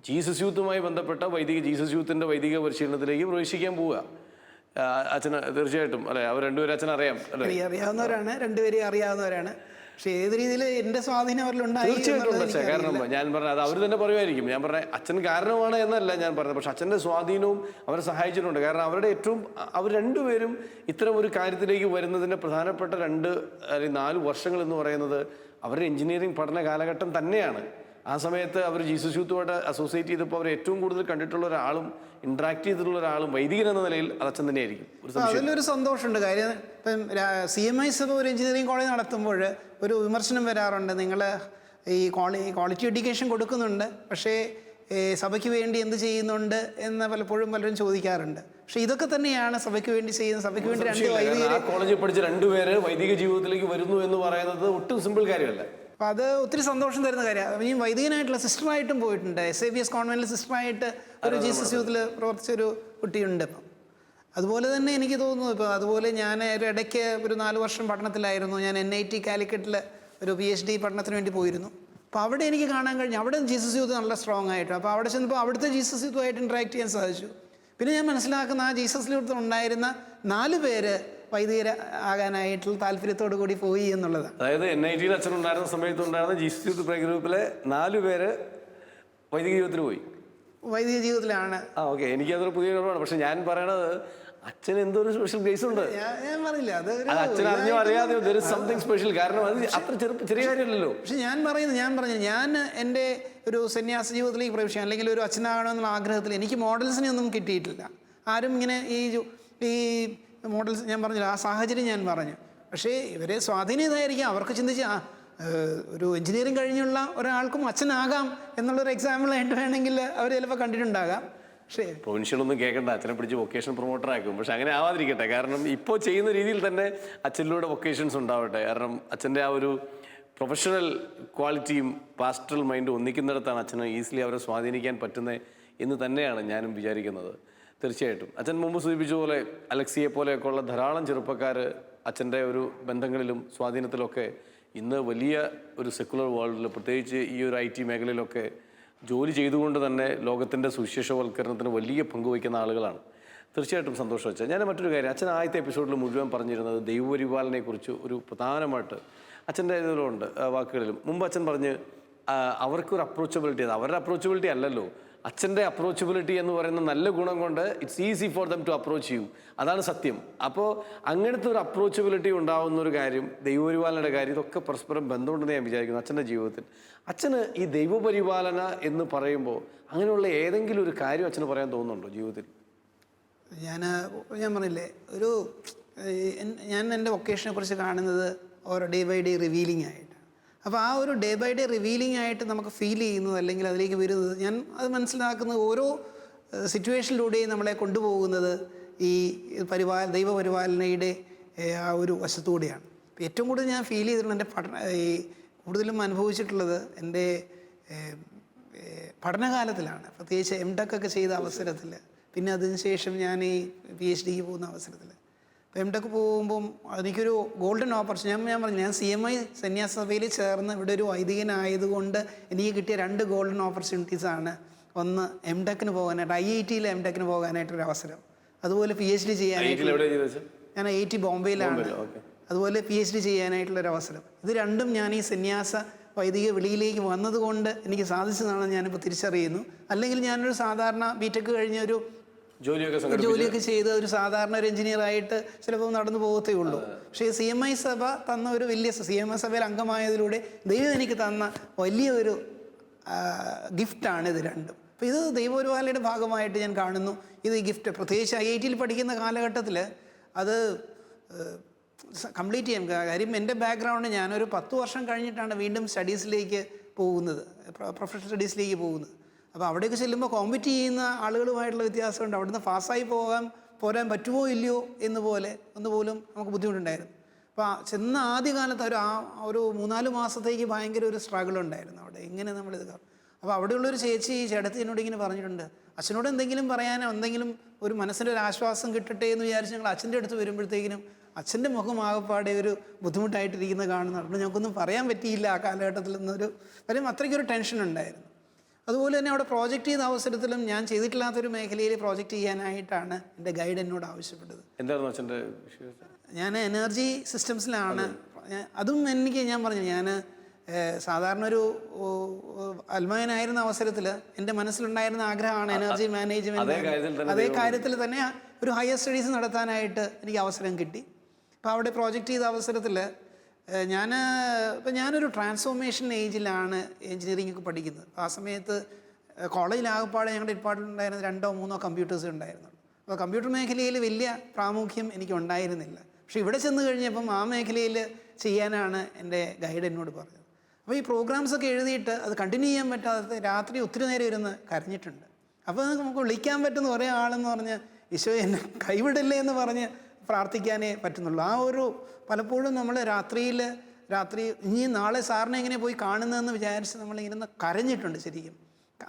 ജീസസ് യൂത്തുമായി ബന്ധപ്പെട്ട ജീസസ് യൂത്തിൻ്റെ വൈദിക പരിശീലനത്തിലേക്ക് പ്രവേശിക്കാൻ പോവുക. അച്ഛന് തീർച്ചയായിട്ടും അല്ലേ, അവർ 2 പേരും അച്ഛൻ അറിയാം അല്ലേ? അറിയാവുന്നവരാണ്, 2 പേരെയും അറിയാവുന്നവരാണ്. പക്ഷേ ഏത് രീതിയിൽ എൻ്റെ സ്വാധീനം അവരിലുണ്ടായി തീർച്ചയായിട്ടും അച്ഛൻ. കാരണം ഞാൻ പറഞ്ഞത് അത് അവർ തന്നെ പറയുമായിരിക്കും. ഞാൻ പറഞ്ഞ അച്ഛൻ കാരണമാണ് എന്നല്ല ഞാൻ പറഞ്ഞത്, പക്ഷെ അച്ഛൻ്റെ സ്വാധീനവും അവരെ സഹായിച്ചിട്ടുണ്ട്. കാരണം അവർ 2 പേരും ഇത്തരം ഒരു കാര്യത്തിലേക്ക് വരുന്നതിൻ്റെ പ്രധാനപ്പെട്ട 2 അല്ലെങ്കിൽ 4 വർഷങ്ങൾ എന്ന് പറയുന്നത് അവരുടെ എഞ്ചിനീയറിംഗ് പഠന കാലഘട്ടം തന്നെയാണ്. ആ സമയത്ത് അവർ ജീസസ് യൂത്തുമായിട്ട് അസോസിയേറ്റ് ചെയ്തപ്പോൾ അവർ ഏറ്റവും കൂടുതൽ കണ്ടിട്ടുള്ള ഒരാളും ഇൻട്രാക്ട് ചെയ്തിട്ടുള്ള ഒരാളും വൈദികൻ എന്ന നിലയിൽ അത് അച്ഛൻ തന്നെയായിരിക്കും. അതിലൊരു സന്തോഷമുണ്ട്. കാര്യം ഇപ്പം CMI സഭ ഒരു എഞ്ചിനീയറിംഗ് കോളേജ് നടത്തുമ്പോൾ ഒരു വിമർശനം വരാറുണ്ട്, നിങ്ങൾ ഈ ക്വാളിറ്റി എഡ്യൂക്കേഷൻ കൊടുക്കുന്നുണ്ട്, പക്ഷേ സഭയ്ക്ക് വേണ്ടി എന്ത് ചെയ്യുന്നുണ്ട് എന്ന് പലപ്പോഴും പലരും ചോദിക്കാറുണ്ട്. പക്ഷെ ഇതൊക്കെ തന്നെയാണ് സഭയ്ക്ക് വേണ്ടി ചെയ്യുന്നത്. സഭയ്ക്ക് വേണ്ടി 2 വൈദികർ കോളേജിൽ പഠിച്ച 2 പേര് വൈദിക ജീവിതത്തിലേക്ക് വരുന്നു എന്ന് പറയുന്നത് ഒട്ടും സിമ്പിൾ കാര്യമല്ല. അപ്പോൾ അത് ഒത്തിരി സന്തോഷം തരുന്ന കാര്യമാണ്. ഈ വൈദികനായിട്ടുള്ള സിസ്റ്ററായിട്ടും പോയിട്ടുണ്ട്. SABS കോൺവെൻറ്റിൽ സിസ്റ്ററായിട്ട് ഒരു ജീസസ് യൂത്തിൽ പ്രവർത്തിച്ചൊരു കുട്ടിയുണ്ട് ഇപ്പം. അതുപോലെ തന്നെ എനിക്ക് തോന്നുന്നു ഇപ്പോൾ അതുപോലെ ഞാൻ ഒരു ഇടയ്ക്ക് ഒരു 4 വർഷം പഠനത്തിലായിരുന്നു. ഞാൻ NIT കാലിക്കറ്റിൽ ഒരു PhD പഠനത്തിന് വേണ്ടി പോയിരുന്നു. അപ്പോൾ അവിടെ എനിക്ക് കാണാൻ കഴിഞ്ഞു അവിടെ ജീസസ് യൂത്ത് നല്ല സ്ട്രോങ് ആയിട്ട്. അപ്പോൾ അവിടെ ചെന്നപ്പോൾ അവിടുത്തെ ജീസസ് യൂത്തുമായിട്ട് ഇൻട്രാക്ട് ചെയ്യാൻ സാധിച്ചു. പിന്നെ ഞാൻ മനസ്സിലാക്കുന്ന ആ ജീസസ് യൂത്ത് ഉണ്ടായിരുന്ന 4 പേര് വൈദികർ ആകാനായിട്ടുള്ള താല്പര്യത്തോടു കൂടി പോയി എന്നുള്ളതാണ്. അതായത് NIT അച്ഛൻ ഉണ്ടായിരുന്ന സമയത്ത് ഉണ്ടായിരുന്ന ജീസസ് യൂത്ത് പ്രേ ഗ്രൂപ്പിലെ 4 പേര് വൈദിക ജീവിതത്തിൽ പോയി, വൈദിക ജീവിതത്തിലാണ്. ഓക്കെ. എനിക്കതൊരു പുതിയ അനുഭവമാണ്. പക്ഷെ ഞാൻ പറയണത് അച്ഛൻ എന്തോ ഒരു സ്പെഷ്യൽ കേസ് ഉണ്ട്. ഞാൻ പറഞ്ഞില്ല അത് അച്ഛൻ അറിഞ്ഞോ അറിയാതെ സംതിങ് സ്പെഷ്യൽ. കാരണം അത് അത്ര ചെറിയ കാര്യമല്ലല്ലോ. പക്ഷെ ഞാൻ പറഞ്ഞു ഞാൻ എൻ്റെ ഒരു സന്യാസ ജീവിതത്തിലേക്ക് പ്രവേശിക്കാം അല്ലെങ്കിൽ ഒരു അച്ഛനാകണമെന്നുള്ള ആഗ്രഹത്തിൽ എനിക്ക് മോഡൽസിനെ ഒന്നും കിട്ടിയിട്ടില്ല. ആരും ഇങ്ങനെ ഈ മോഡൽസ് ഞാൻ പറഞ്ഞില്ല, ആ സാഹചര്യം ഞാൻ പറഞ്ഞു. പക്ഷേ ഇവരെ സ്വാധീനിതായിരിക്കും. അവർക്ക് ചിന്തിച്ച് ഒരു എഞ്ചിനീയറിംഗ് കഴിഞ്ഞുള്ള ഒരാൾക്കും അച്ഛനാകാം എന്നുള്ളൊരു എക്സാമ്പിളായിട്ട് വേണമെങ്കിൽ അവർ ചിലപ്പോൾ കണ്ടിട്ടുണ്ടാകാം. പക്ഷേ പ്രൊവിൻഷ്യലൊന്നും കേൾക്കണ്ട, അച്ഛനെ പിടിച്ച് വൊക്കേഷൻ പ്രൊമോട്ടർ ആക്കും. പക്ഷെ അങ്ങനെ ആവാതിരിക്കട്ടെ. കാരണം ഇപ്പോൾ ചെയ്യുന്ന രീതിയിൽ തന്നെ അച്ഛനിലൂടെ വൊക്കേഷൻസ് ഉണ്ടാവട്ടെ. കാരണം അച്ഛൻ്റെ ആ ഒരു പ്രൊഫഷണൽ ക്വാളിറ്റിയും പാസ്റ്ററൽ മൈൻഡും ഒന്നിക്കുന്നിടത്താണ് അച്ഛന് ഈസിലി അവരെ സ്വാധീനിക്കാൻ പറ്റുന്നത് എന്ന് തന്നെയാണ് ഞാനും വിചാരിക്കുന്നത്. തീർച്ചയായിട്ടും അച്ഛൻ മുമ്പ് സൂചിപ്പിച്ച പോലെ അലക്സിയെ പോലെയൊക്കെ ഉള്ള ധാരാളം ചെറുപ്പക്കാർ അച്ഛൻ്റെ ഒരു ബന്ധങ്ങളിലും സ്വാധീനത്തിലൊക്കെ ഇന്ന് വലിയ ഒരു സെക്കുലർ വേൾഡിൽ, പ്രത്യേകിച്ച് ഈ ഒരു IT മേഖലയിലൊക്കെ ജോലി ചെയ്തുകൊണ്ട് തന്നെ ലോകത്തിൻ്റെ സുവിശേഷവൽക്കരണത്തിന് വലിയ പങ്കുവയ്ക്കുന്ന ആളുകളാണ്. തീർച്ചയായിട്ടും സന്തോഷം അച്ഛൻ. ഞാൻ മറ്റൊരു കാര്യം, അച്ഛൻ ആദ്യത്തെ എപ്പിസോഡിൽ മുഴുവൻ പറഞ്ഞിരുന്നത് ദൈവപരിപാലനയെക്കുറിച്ച് ഒരു പ്രധാനമായിട്ട് അച്ഛൻ്റെ ഇതിലുണ്ട് വാക്കുകളിലും. മുമ്പ് അച്ഛൻ പറഞ്ഞ് അവർക്കൊരു അപ്രോച്ചബിലിറ്റി, അത് അവരുടെ അപ്രോച്ചബിലിറ്റി അല്ലല്ലോ, അച്ഛൻ്റെ അപ്രോച്ചബിലിറ്റി എന്ന് പറയുന്ന നല്ല ഗുണം കൊണ്ട് it's easy for them to approach you. അതാണ് സത്യം. അപ്പോൾ അങ്ങനത്തെ ഒരു അപ്രോച്ചബിലിറ്റി ഉണ്ടാകുന്ന ഒരു കാര്യം, ദൈവപരിപാലനയുടെ കാര്യം, ഇതൊക്കെ പരസ്പരം ബന്ധമുണ്ടെന്ന് ഞാൻ വിചാരിക്കുന്നു അച്ഛൻ്റെ ജീവിതത്തിൽ. അച്ഛന് ഈ ദൈവപരിപാലന എന്ന് പറയുമ്പോൾ അങ്ങനെയുള്ള ഏതെങ്കിലും ഒരു കാര്യം അച്ഛന് പറയാൻ തോന്നുന്നുണ്ടോ ജീവിതത്തിൽ? ഞാൻ പറഞ്ഞില്ലേ, ഞാൻ എൻ്റെ വൊക്കേഷനെ കുറിച്ച് കാണുന്നത് ഓരോ ഡേ ബൈ ഡേ റിവീലിംഗ് ആയിട്ട്. അപ്പോൾ ആ ഒരു ഡേ ബൈ ഡേ റിവീലിംഗ് ആയിട്ട് നമുക്ക് ഫീൽ ചെയ്യുന്നത് അല്ലെങ്കിൽ അതിലേക്ക് വരുന്നത്, ഞാൻ അത് മനസ്സിലാക്കുന്നത് ഓരോ സിറ്റുവേഷനിലൂടെയും നമ്മളെ കൊണ്ടുപോകുന്നത് ഈ ദൈവപരിപാലനയുടെ ആ ഒരു വശത്തുകൂടിയാണ്. അപ്പോൾ ഏറ്റവും കൂടുതൽ ഞാൻ ഫീൽ ചെയ്തിട്ടുള്ള എൻ്റെ കൂടുതലും അനുഭവിച്ചിട്ടുള്ളത് എൻ്റെ പഠനകാലത്തിലാണ്. പ്രത്യേകിച്ച് MTech ഒക്കെ ചെയ്ത അവസരത്തിൽ, പിന്നെ അതിനുശേഷം ഞാൻ ഈ PhDക്ക് പോകുന്ന അവസരത്തിൽ. അപ്പോൾ MTech പോകുമ്പം എനിക്കൊരു ഗോൾഡൻ ഓപ്പർച്യൂണിറ്റി, ഞാൻ പറഞ്ഞു, ഞാൻ CMI സന്യാസ സഭയിൽ ചേർന്ന് ഇവിടെ ഒരു വൈദികനായതുകൊണ്ട് എനിക്ക് കിട്ടിയ 2 ഗോൾഡൻ ഓപ്പർച്യൂണിറ്റീസാണ്. ഒന്ന് MTechന് പോകാനായിട്ട്, IITയിൽ MTechന് പോകാനായിട്ടൊരു അവസരം, അതുപോലെ PhD ചെയ്യാനായിട്ട്. ഞാൻ IIT ബോംബെയിലാണ്. അതുപോലെ PhD ചെയ്യാനായിട്ടുള്ളൊരു അവസരം. ഇത് രണ്ടും ഞാൻ ഈ സന്യാസ വൈദിക വിളിയിലേക്ക് വന്നതുകൊണ്ട് എനിക്ക് സാധിച്ചതാണെന്ന് ഞാനിപ്പോൾ തിരിച്ചറിയുന്നു. അല്ലെങ്കിൽ ഞാനൊരു സാധാരണ BTech കഴിഞ്ഞ ഒരു ജോലിയൊക്കെ ചെയ്ത് ഒരു സാധാരണ ഒരു എഞ്ചിനീയറായിട്ട് ചിലപ്പോൾ നടന്നു പോകത്തേ ഉള്ളൂ. പക്ഷേ CMI സഭ തന്ന ഒരു വലിയ CMI സഭയിൽ അംഗമായതിലൂടെ ദൈവം എനിക്ക് തന്ന വലിയൊരു ഗിഫ്റ്റാണ് ഇത് രണ്ടും. അപ്പോൾ ഇത് ദൈവപരിപാലനയുടെ ഭാഗമായിട്ട് ഞാൻ കാണുന്നു. ഇത് ഈ ഗിഫ്റ്റ് പ്രത്യേകിച്ച് IITയിൽ പഠിക്കുന്ന കാലഘട്ടത്തിൽ അത് കംപ്ലീറ്റ് ചെയ്യാൻ കാര്യം എൻ്റെ ബാക്ക്ഗ്രൗണ്ട്, ഞാനൊരു 10 വർഷം കഴിഞ്ഞിട്ടാണ് വീണ്ടും സ്റ്റഡീസിലേക്ക് പോകുന്നത്, പ്രൊഫഷണൽ സ്റ്റഡീസിലേക്ക് പോകുന്നത്. അപ്പോൾ അവിടേക്ക് ചെല്ലുമ്പോൾ കോമ്പീറ്റ് ചെയ്യുന്ന ആളുകളുമായിട്ടുള്ള വ്യത്യാസമുണ്ട്. അവിടുന്ന് പാസ്സായി പോരാൻ പറ്റുമോ ഇല്ലയോ ഒന്നുപോലും നമുക്ക് ബുദ്ധിമുട്ടുണ്ടായിരുന്നു. അപ്പോൾ ചെന്ന ആദ്യകാലത്ത് ഒരു 3-4 മാസത്തേക്ക് ഭയങ്കര ഒരു സ്ട്രഗിൾ ഉണ്ടായിരുന്നു അവിടെ, എങ്ങനെ നമ്മളിത്. അപ്പോൾ അവിടെയുള്ളൊരു ചേട്ടത്തി എന്നോട് ഇങ്ങനെ പറഞ്ഞിട്ടുണ്ട്, അച്ഛനോട് എന്തെങ്കിലും പറയാനോ എന്തെങ്കിലും ഒരു മനസ്സിൻ്റെ ഒരു ആശ്വാസം കിട്ടട്ടെ എന്ന് വിചാരിച്ച് ഞങ്ങൾ അച്ഛൻ്റെ അടുത്ത് വരുമ്പോഴത്തേക്കിനും അച്ഛൻ്റെ മുഖം ആകപ്പാടെ ഒരു ബുദ്ധിമുട്ടായിട്ടിരിക്കുന്ന കാണുന്നുണ്ട്. ഞങ്ങൾക്കൊന്നും പറയാൻ പറ്റിയില്ല ആ കാലഘട്ടത്തിൽ നിന്നൊരു കാര്യം, അത്രയ്ക്കൊരു ടെൻഷൻ ഉണ്ടായിരുന്നു. അതുപോലെ തന്നെ അവിടെ പ്രോജക്റ്റ് ചെയ്ത അവസരത്തിലും ഞാൻ ചെയ്തിട്ടില്ലാത്തൊരു മേഖലയിൽ പ്രോജക്റ്റ് ചെയ്യാനായിട്ടാണ് എൻ്റെ ഗൈഡ് എന്നോട് ആവശ്യപ്പെട്ടത്. എന്തായിരുന്നു അച്ഛൻ്റെ? ഞാൻ എനർജി സിസ്റ്റംസിലാണ്. അതും ഞാൻ പറഞ്ഞു, ഞാൻ സാധാരണ ഒരു അൽമായനായിരുന്ന അവസരത്തിൽ എൻ്റെ മനസ്സിലുണ്ടായിരുന്ന ആഗ്രഹമാണ് എനർജി മാനേജ്മെൻറ്റ്. അതേ കാര്യത്തിൽ തന്നെ ഒരു ഹയർ സ്റ്റഡീസ് നടത്താനായിട്ട് എനിക്ക് അവസരം കിട്ടി. അപ്പോൾ അവിടെ പ്രോജക്റ്റ് ചെയ്ത അവസരത്തിൽ ഞാനൊരു ട്രാൻസ്ഫോർമേഷൻ ഏജിലാണ് എഞ്ചിനീയറിംഗ് ഒക്കെ പഠിക്കുന്നത്. ആ സമയത്ത് കോളേജിലാകപ്പാടെ ഞങ്ങളുടെ ഡിപ്പാർട്ട്മെൻറ്റ് ഉണ്ടായിരുന്നത് 2-3 കമ്പ്യൂട്ടേഴ്സ് ഉണ്ടായിരുന്നു. അപ്പോൾ കമ്പ്യൂട്ടർ മേഖലയിൽ വലിയ പ്രാമുഖ്യം എനിക്ക് ഉണ്ടായിരുന്നില്ല. പക്ഷേ ഇവിടെ ചെന്ന് കഴിഞ്ഞപ്പം ആ മേഖലയിൽ ചെയ്യാനാണ് എൻ്റെ ഗൈഡ് എന്നോട് പറഞ്ഞത്. അപ്പോൾ ഈ പ്രോഗ്രാംസൊക്കെ എഴുതിയിട്ട് അത് കണ്ടിന്യൂ ചെയ്യാൻ പറ്റാതെ രാത്രി ഒത്തിരി നേരം ഇരുന്ന് കരഞ്ഞിട്ടുണ്ട്. അപ്പോൾ നമുക്ക് വിളിക്കാൻ പറ്റുന്ന ഒരേ ആളെന്ന് പറഞ്ഞ് ഈശോ എന്നെ കൈവിടില്ലേ എന്ന് പറഞ്ഞ് പ്രാർത്ഥിക്കാനേ പറ്റുന്നുള്ളൂ. പലപ്പോഴും നമ്മൾ രാത്രിയിൽ രാത്രി ഇനി നാളെ സാറിനെ എങ്ങനെ പോയി കാണുന്നതെന്ന് വിചാരിച്ച് നമ്മളിങ്ങനെ കരഞ്ഞിട്ടുണ്ട് ശരിക്കും.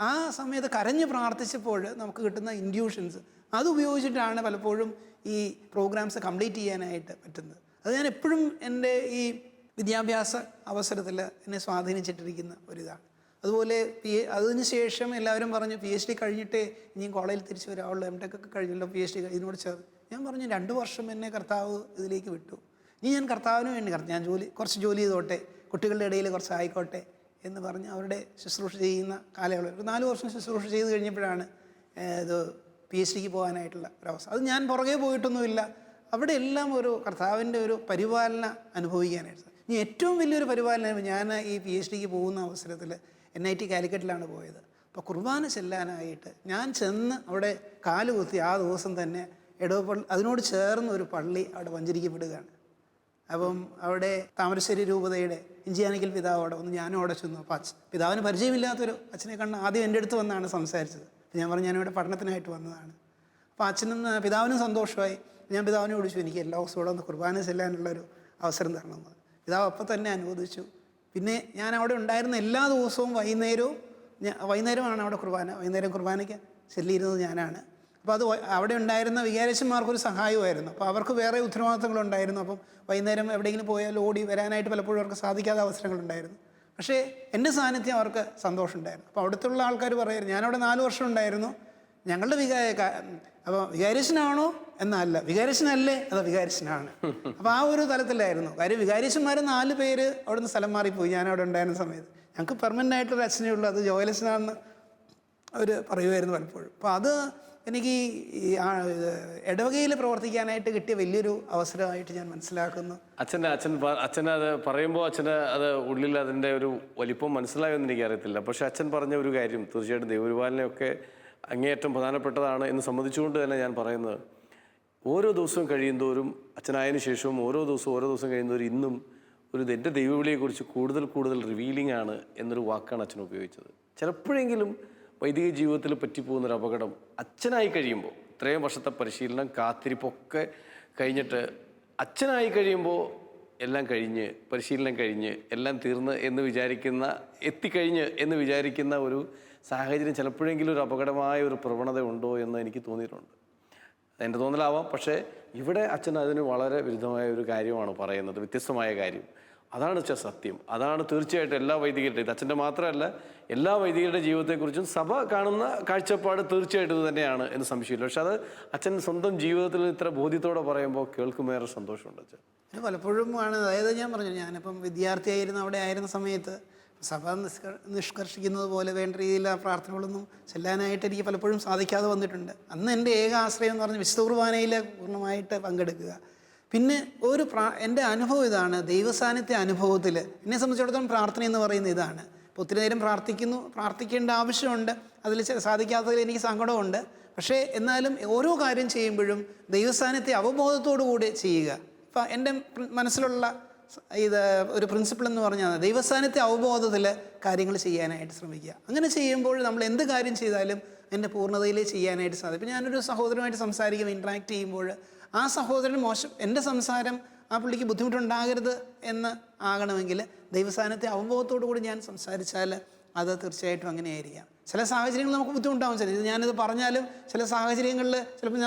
ആ സമയത്ത് കരഞ്ഞ് പ്രാർത്ഥിച്ചപ്പോൾ നമുക്ക് കിട്ടുന്ന ഇൻഡ്യൂഷൻസ് അത് ഉപയോഗിച്ചിട്ടാണ് പലപ്പോഴും ഈ പ്രോഗ്രാംസ് കംപ്ലീറ്റ് ചെയ്യാനായിട്ട് പറ്റുന്നത്. അത് ഞാൻ എപ്പോഴും എൻ്റെ ഈ വിദ്യാഭ്യാസ അവസരത്തിൽ എന്നെ സ്വാധീനിച്ചിട്ടിരിക്കുന്ന ഒരിതാണ്. അതുപോലെ അതിന് ശേഷം എല്ലാവരും പറഞ്ഞു PhD കഴിഞ്ഞിട്ടേ ഇനിയും കോളേജിൽ തിരിച്ചു വരാവുള്ളൂ, MTech ഒക്കെ കഴിഞ്ഞല്ലോ, PhD ഇതിനോട് ചേർന്ന്. ഞാൻ പറഞ്ഞു 2 വർഷം എന്നെ കർത്താവ് ഇതിലേക്ക് വിട്ടു, ഇനി ഞാൻ കർത്താവിന് വേണ്ടി ഞാൻ കുറച്ച് ജോലി ചെയ്തോട്ടെ, കുട്ടികളുടെ ഇടയിൽ കുറച്ച് ആയിക്കോട്ടെ എന്ന് പറഞ്ഞ് അവരുടെ ശുശ്രൂഷ ചെയ്യുന്ന കാലയളവ് ഒരു 4 വർഷം ശുശ്രൂഷ ചെയ്ത് കഴിഞ്ഞപ്പോഴാണ് ഇത് PhDക്ക് പോകാനായിട്ടുള്ള ഒരവസ്ഥ. അത് ഞാൻ പുറകെ പോയിട്ടൊന്നുമില്ല, അവിടെ എല്ലാം ഒരു കർത്താവിൻ്റെ ഒരു പരിപാലന അനുഭവിക്കാനായിട്ട്. ഇനി ഏറ്റവും വലിയൊരു പരിപാലനം, ഞാൻ ഈ PhDക്ക് പോകുന്ന അവസരത്തിൽ NIT കാലിക്കറ്റിലാണ് പോയത്. അപ്പോൾ കുർബാന ചെല്ലാനായിട്ട് ഞാൻ ചെന്ന് അവിടെ കാലുകുത്തി ആ ദിവസം തന്നെ ഇടവപ്പള്ളി അതിനോട് ചേർന്ന് ഒരു പള്ളി അവിടെ വഞ്ചരിക്കപ്പെടുകയാണ്. അപ്പം അവിടെ താമരശ്ശേരി രൂപതയുടെ ഇഞ്ചിയാനിക്കൽ പിതാവ് അവിടെ വന്ന് ഞാനും അവിടെ ചെന്നു. അപ്പോൾ പിതാവിന് പരിചയമില്ലാത്തൊരു അച്ഛനെ കണ്ട് ആദ്യം എൻ്റെ അടുത്ത് വന്നാണ് സംസാരിച്ചത്. ഞാൻ പറഞ്ഞു ഞാനിവിടെ പഠനത്തിനായിട്ട് വന്നതാണ്. അപ്പോൾ അച്ഛനും പിതാവിനും സന്തോഷമായി. ഞാൻ പിതാവിനെ വിളിച്ചു, എനിക്ക് എല്ലാ ദിവസവും ഇവിടെ ഒന്ന് കുർബാന ചെല്ലാനുള്ളൊരു അവസരം തരണമെന്ന്. പിതാവ് അപ്പം തന്നെ അനുവദിച്ചു. പിന്നെ ഞാൻ അവിടെ ഉണ്ടായിരുന്ന എല്ലാ ദിവസവും വൈകുന്നേരമാണ് അവിടെ കുർബാന, വൈകുന്നേരം കുർബാനയ്ക്ക് ചെല്ലിയിരുന്നത് ഞാനാണ്. അപ്പോൾ അത് അവിടെ ഉണ്ടായിരുന്ന വികാരിച്ചന്മാർക്കൊരു സഹായമായിരുന്നു. അപ്പോൾ അവർക്ക് വേറെ ഉത്തരവാദിത്തങ്ങളുണ്ടായിരുന്നു. അപ്പം വൈകുന്നേരം എവിടെയെങ്കിലും പോയാൽ ഓടി വരാനായിട്ട് പലപ്പോഴും അവർക്ക് സാധിക്കാത്ത അവസരങ്ങളുണ്ടായിരുന്നു. പക്ഷേ എൻ്റെ സാന്നിധ്യം അവർക്ക് സന്തോഷമുണ്ടായിരുന്നു. അപ്പോൾ അവിടുത്തെ ആൾക്കാർ പറയായിരുന്നു, ഞാനവിടെ 4 വർഷം ഉണ്ടായിരുന്നു, ഞങ്ങളുടെ അപ്പോൾ വികാരിച്ചനാണോ എന്നല്ല, വികാരിച്ചനല്ലേ അതോ വികാരിച്ചനാണ്. അപ്പോൾ ആ ഒരു തലത്തിലായിരുന്നു കാര്യം. വികാരിച്ചന്മാർ 4 പേര് അവിടെ നിന്ന് സ്ഥലം മാറിപ്പോയി ഞാനവിടെ ഉണ്ടായിരുന്ന സമയത്ത്. ഞങ്ങൾക്ക് പെർമനൻ്റ് ആയിട്ടൊരു അച്ഛനേ ഉള്ളൂ, അത് ജോയലച്ചനാണെന്ന് അവർ പറയുമായിരുന്നു പലപ്പോഴും. അപ്പോൾ അത് എനിക്ക് ഈ ഇടവകയിൽ പ്രവർത്തിക്കാനായിട്ട് കിട്ടിയ വലിയൊരു അവസരമായിട്ട് ഞാൻ മനസ്സിലാക്കുന്നു. അച്ഛൻ അത് പറയുമ്പോൾ അച്ഛന് അത് ഉള്ളിൽ അതിൻ്റെ ഒരു വലിപ്പം മനസ്സിലായെന്ന് എനിക്കറിയത്തില്ല. പക്ഷേ അച്ഛൻ പറഞ്ഞ ഒരു കാര്യം തീർച്ചയായിട്ടും ദൈവപരിപാലനയൊക്കെ അങ്ങേയറ്റം പ്രധാനപ്പെട്ടതാണ് എന്ന് സംബന്ധിച്ചുകൊണ്ട് തന്നെ ഞാൻ പറയുന്നത്, ഓരോ ദിവസവും കഴിയുന്തോറും അച്ഛനായതിനു ശേഷവും ഓരോ ദിവസം കഴിയുന്നവരും ഇന്നും എൻ്റെ ദൈവവിളിയെക്കുറിച്ച് കൂടുതൽ റിവീലിംഗ് ആണ് എന്നൊരു വാക്കാണ് അച്ഛൻ ഉപയോഗിച്ചത്. ചിലപ്പോഴെങ്കിലും വൈദിക ജീവിതത്തിൽ പറ്റിപ്പോകുന്നൊരു അപകടം അച്ഛനായി കഴിയുമ്പോൾ, ഇത്രയും വർഷത്തെ പരിശീലനം കാത്തിരിപ്പൊക്കെ കഴിഞ്ഞിട്ട് അച്ഛനായി കഴിയുമ്പോൾ എല്ലാം കഴിഞ്ഞ്, പരിശീലനം കഴിഞ്ഞ് എല്ലാം തീർന്ന് എത്തിക്കഴിഞ്ഞ് എന്ന് വിചാരിക്കുന്ന ഒരു സാഹചര്യം ചിലപ്പോഴെങ്കിലും ഒരു അപകടമായ ഒരു പ്രവണത ഉണ്ടോ എന്ന് എനിക്ക് തോന്നിയിട്ടുണ്ട്. എൻ്റെ തോന്നലാവാം. പക്ഷേ ഇവിടെ അച്ഛൻ അതിന് വളരെ വിരുദ്ധമായ ഒരു കാര്യമാണ് പറയുന്നത്, വ്യത്യസ്തമായ കാര്യം. അതാണ് സത്യം. അതാണ് തീർച്ചയായിട്ടും എല്ലാ വൈദികരുടെയും, ഇത് അച്ഛൻ്റെ മാത്രമല്ല എല്ലാ വൈദികരുടെ ജീവിതത്തെക്കുറിച്ചും സഭ കാണുന്ന കാഴ്ചപ്പാട് തീർച്ചയായിട്ടും ഇത് തന്നെയാണ് എന്ന് സംശയമില്ല. പക്ഷെ അത് അച്ഛൻ സ്വന്തം ജീവിതത്തിൽ ഇത്ര ബോധ്യത്തോടെ പറയുമ്പോൾ കേൾക്കുമേറെ സന്തോഷമുണ്ട് അച്ഛൻ. പലപ്പോഴും ആണ്, അതായത് ഞാൻ പറഞ്ഞു, ഞാനിപ്പം വിദ്യാർത്ഥിയായിരുന്നു അവിടെ ആയിരുന്ന സമയത്ത് സഭ നിഷ്കർഷിക്കുന്നത് പോലെ വേണ്ട രീതിയിൽ ആ പ്രാർത്ഥനകളൊന്നും ചെല്ലാനായിട്ട് എനിക്ക് പലപ്പോഴും സാധിക്കാതെ വന്നിട്ടുണ്ട്. അന്ന് എൻ്റെ ഏക ആശ്രയം എന്ന് പറഞ്ഞാൽ വിശുദ്ധ കുർബാനയിൽ പൂർണ്ണമായിട്ട് പങ്കെടുക്കുക. പിന്നെ എൻ്റെ അനുഭവം ഇതാണ്, ദൈവസാന്നിധ്യ അനുഭവത്തിൽ എന്നെ സംബന്ധിച്ചിടത്തോളം പ്രാർത്ഥന എന്ന് പറയുന്നത് ഇതാണ്. ഇപ്പോൾ ഒത്തിരി നേരം പ്രാർത്ഥിക്കേണ്ട ആവശ്യമുണ്ട്, അതിൽ സാധിക്കാത്തതിൽ എനിക്ക് സങ്കടമുണ്ട്. പക്ഷേ എന്നാലും ഓരോ കാര്യം ചെയ്യുമ്പോഴും ദൈവസാന്നിധ്യ അവബോധത്തോടു കൂടി ചെയ്യുക. ഇപ്പം എൻ്റെ മനസ്സിലുള്ള ഒരു പ്രിൻസിപ്പിൾ എന്ന് പറഞ്ഞാൽ ദൈവസാന്നിധ്യ അവബോധത്തിൽ കാര്യങ്ങൾ ചെയ്യാനായിട്ട് ശ്രമിക്കുക. അങ്ങനെ ചെയ്യുമ്പോൾ നമ്മൾ എന്ത് കാര്യം ചെയ്താലും എൻ്റെ പൂർണ്ണതയിൽ ചെയ്യാനായിട്ട് സാധിക്കും. ഇപ്പം ഞാനൊരു സഹോദരനുമായിട്ട് സംസാരിക്കുമ്പോൾ, ഇൻട്രാക്ട് ചെയ്യുമ്പോൾ ആ സഹോദരൻ എൻ്റെ സംസാരം ആ പുള്ളിക്ക് ബുദ്ധിമുട്ടുണ്ടാകരുത് എന്ന് ആകണമെങ്കിൽ ദൈവസാന്നിധ്യ അവബോധത്തോടു കൂടി ഞാൻ സംസാരിച്ചാൽ അത് തീർച്ചയായിട്ടും അങ്ങനെയായിരിക്കാം. ചില സാഹചര്യങ്ങൾ നമുക്ക് ബുദ്ധിമുട്ടാവും. ഇത് ഞാനിത് പറഞ്ഞാലും ചില സാഹചര്യങ്ങളിൽ ചിലപ്പോൾ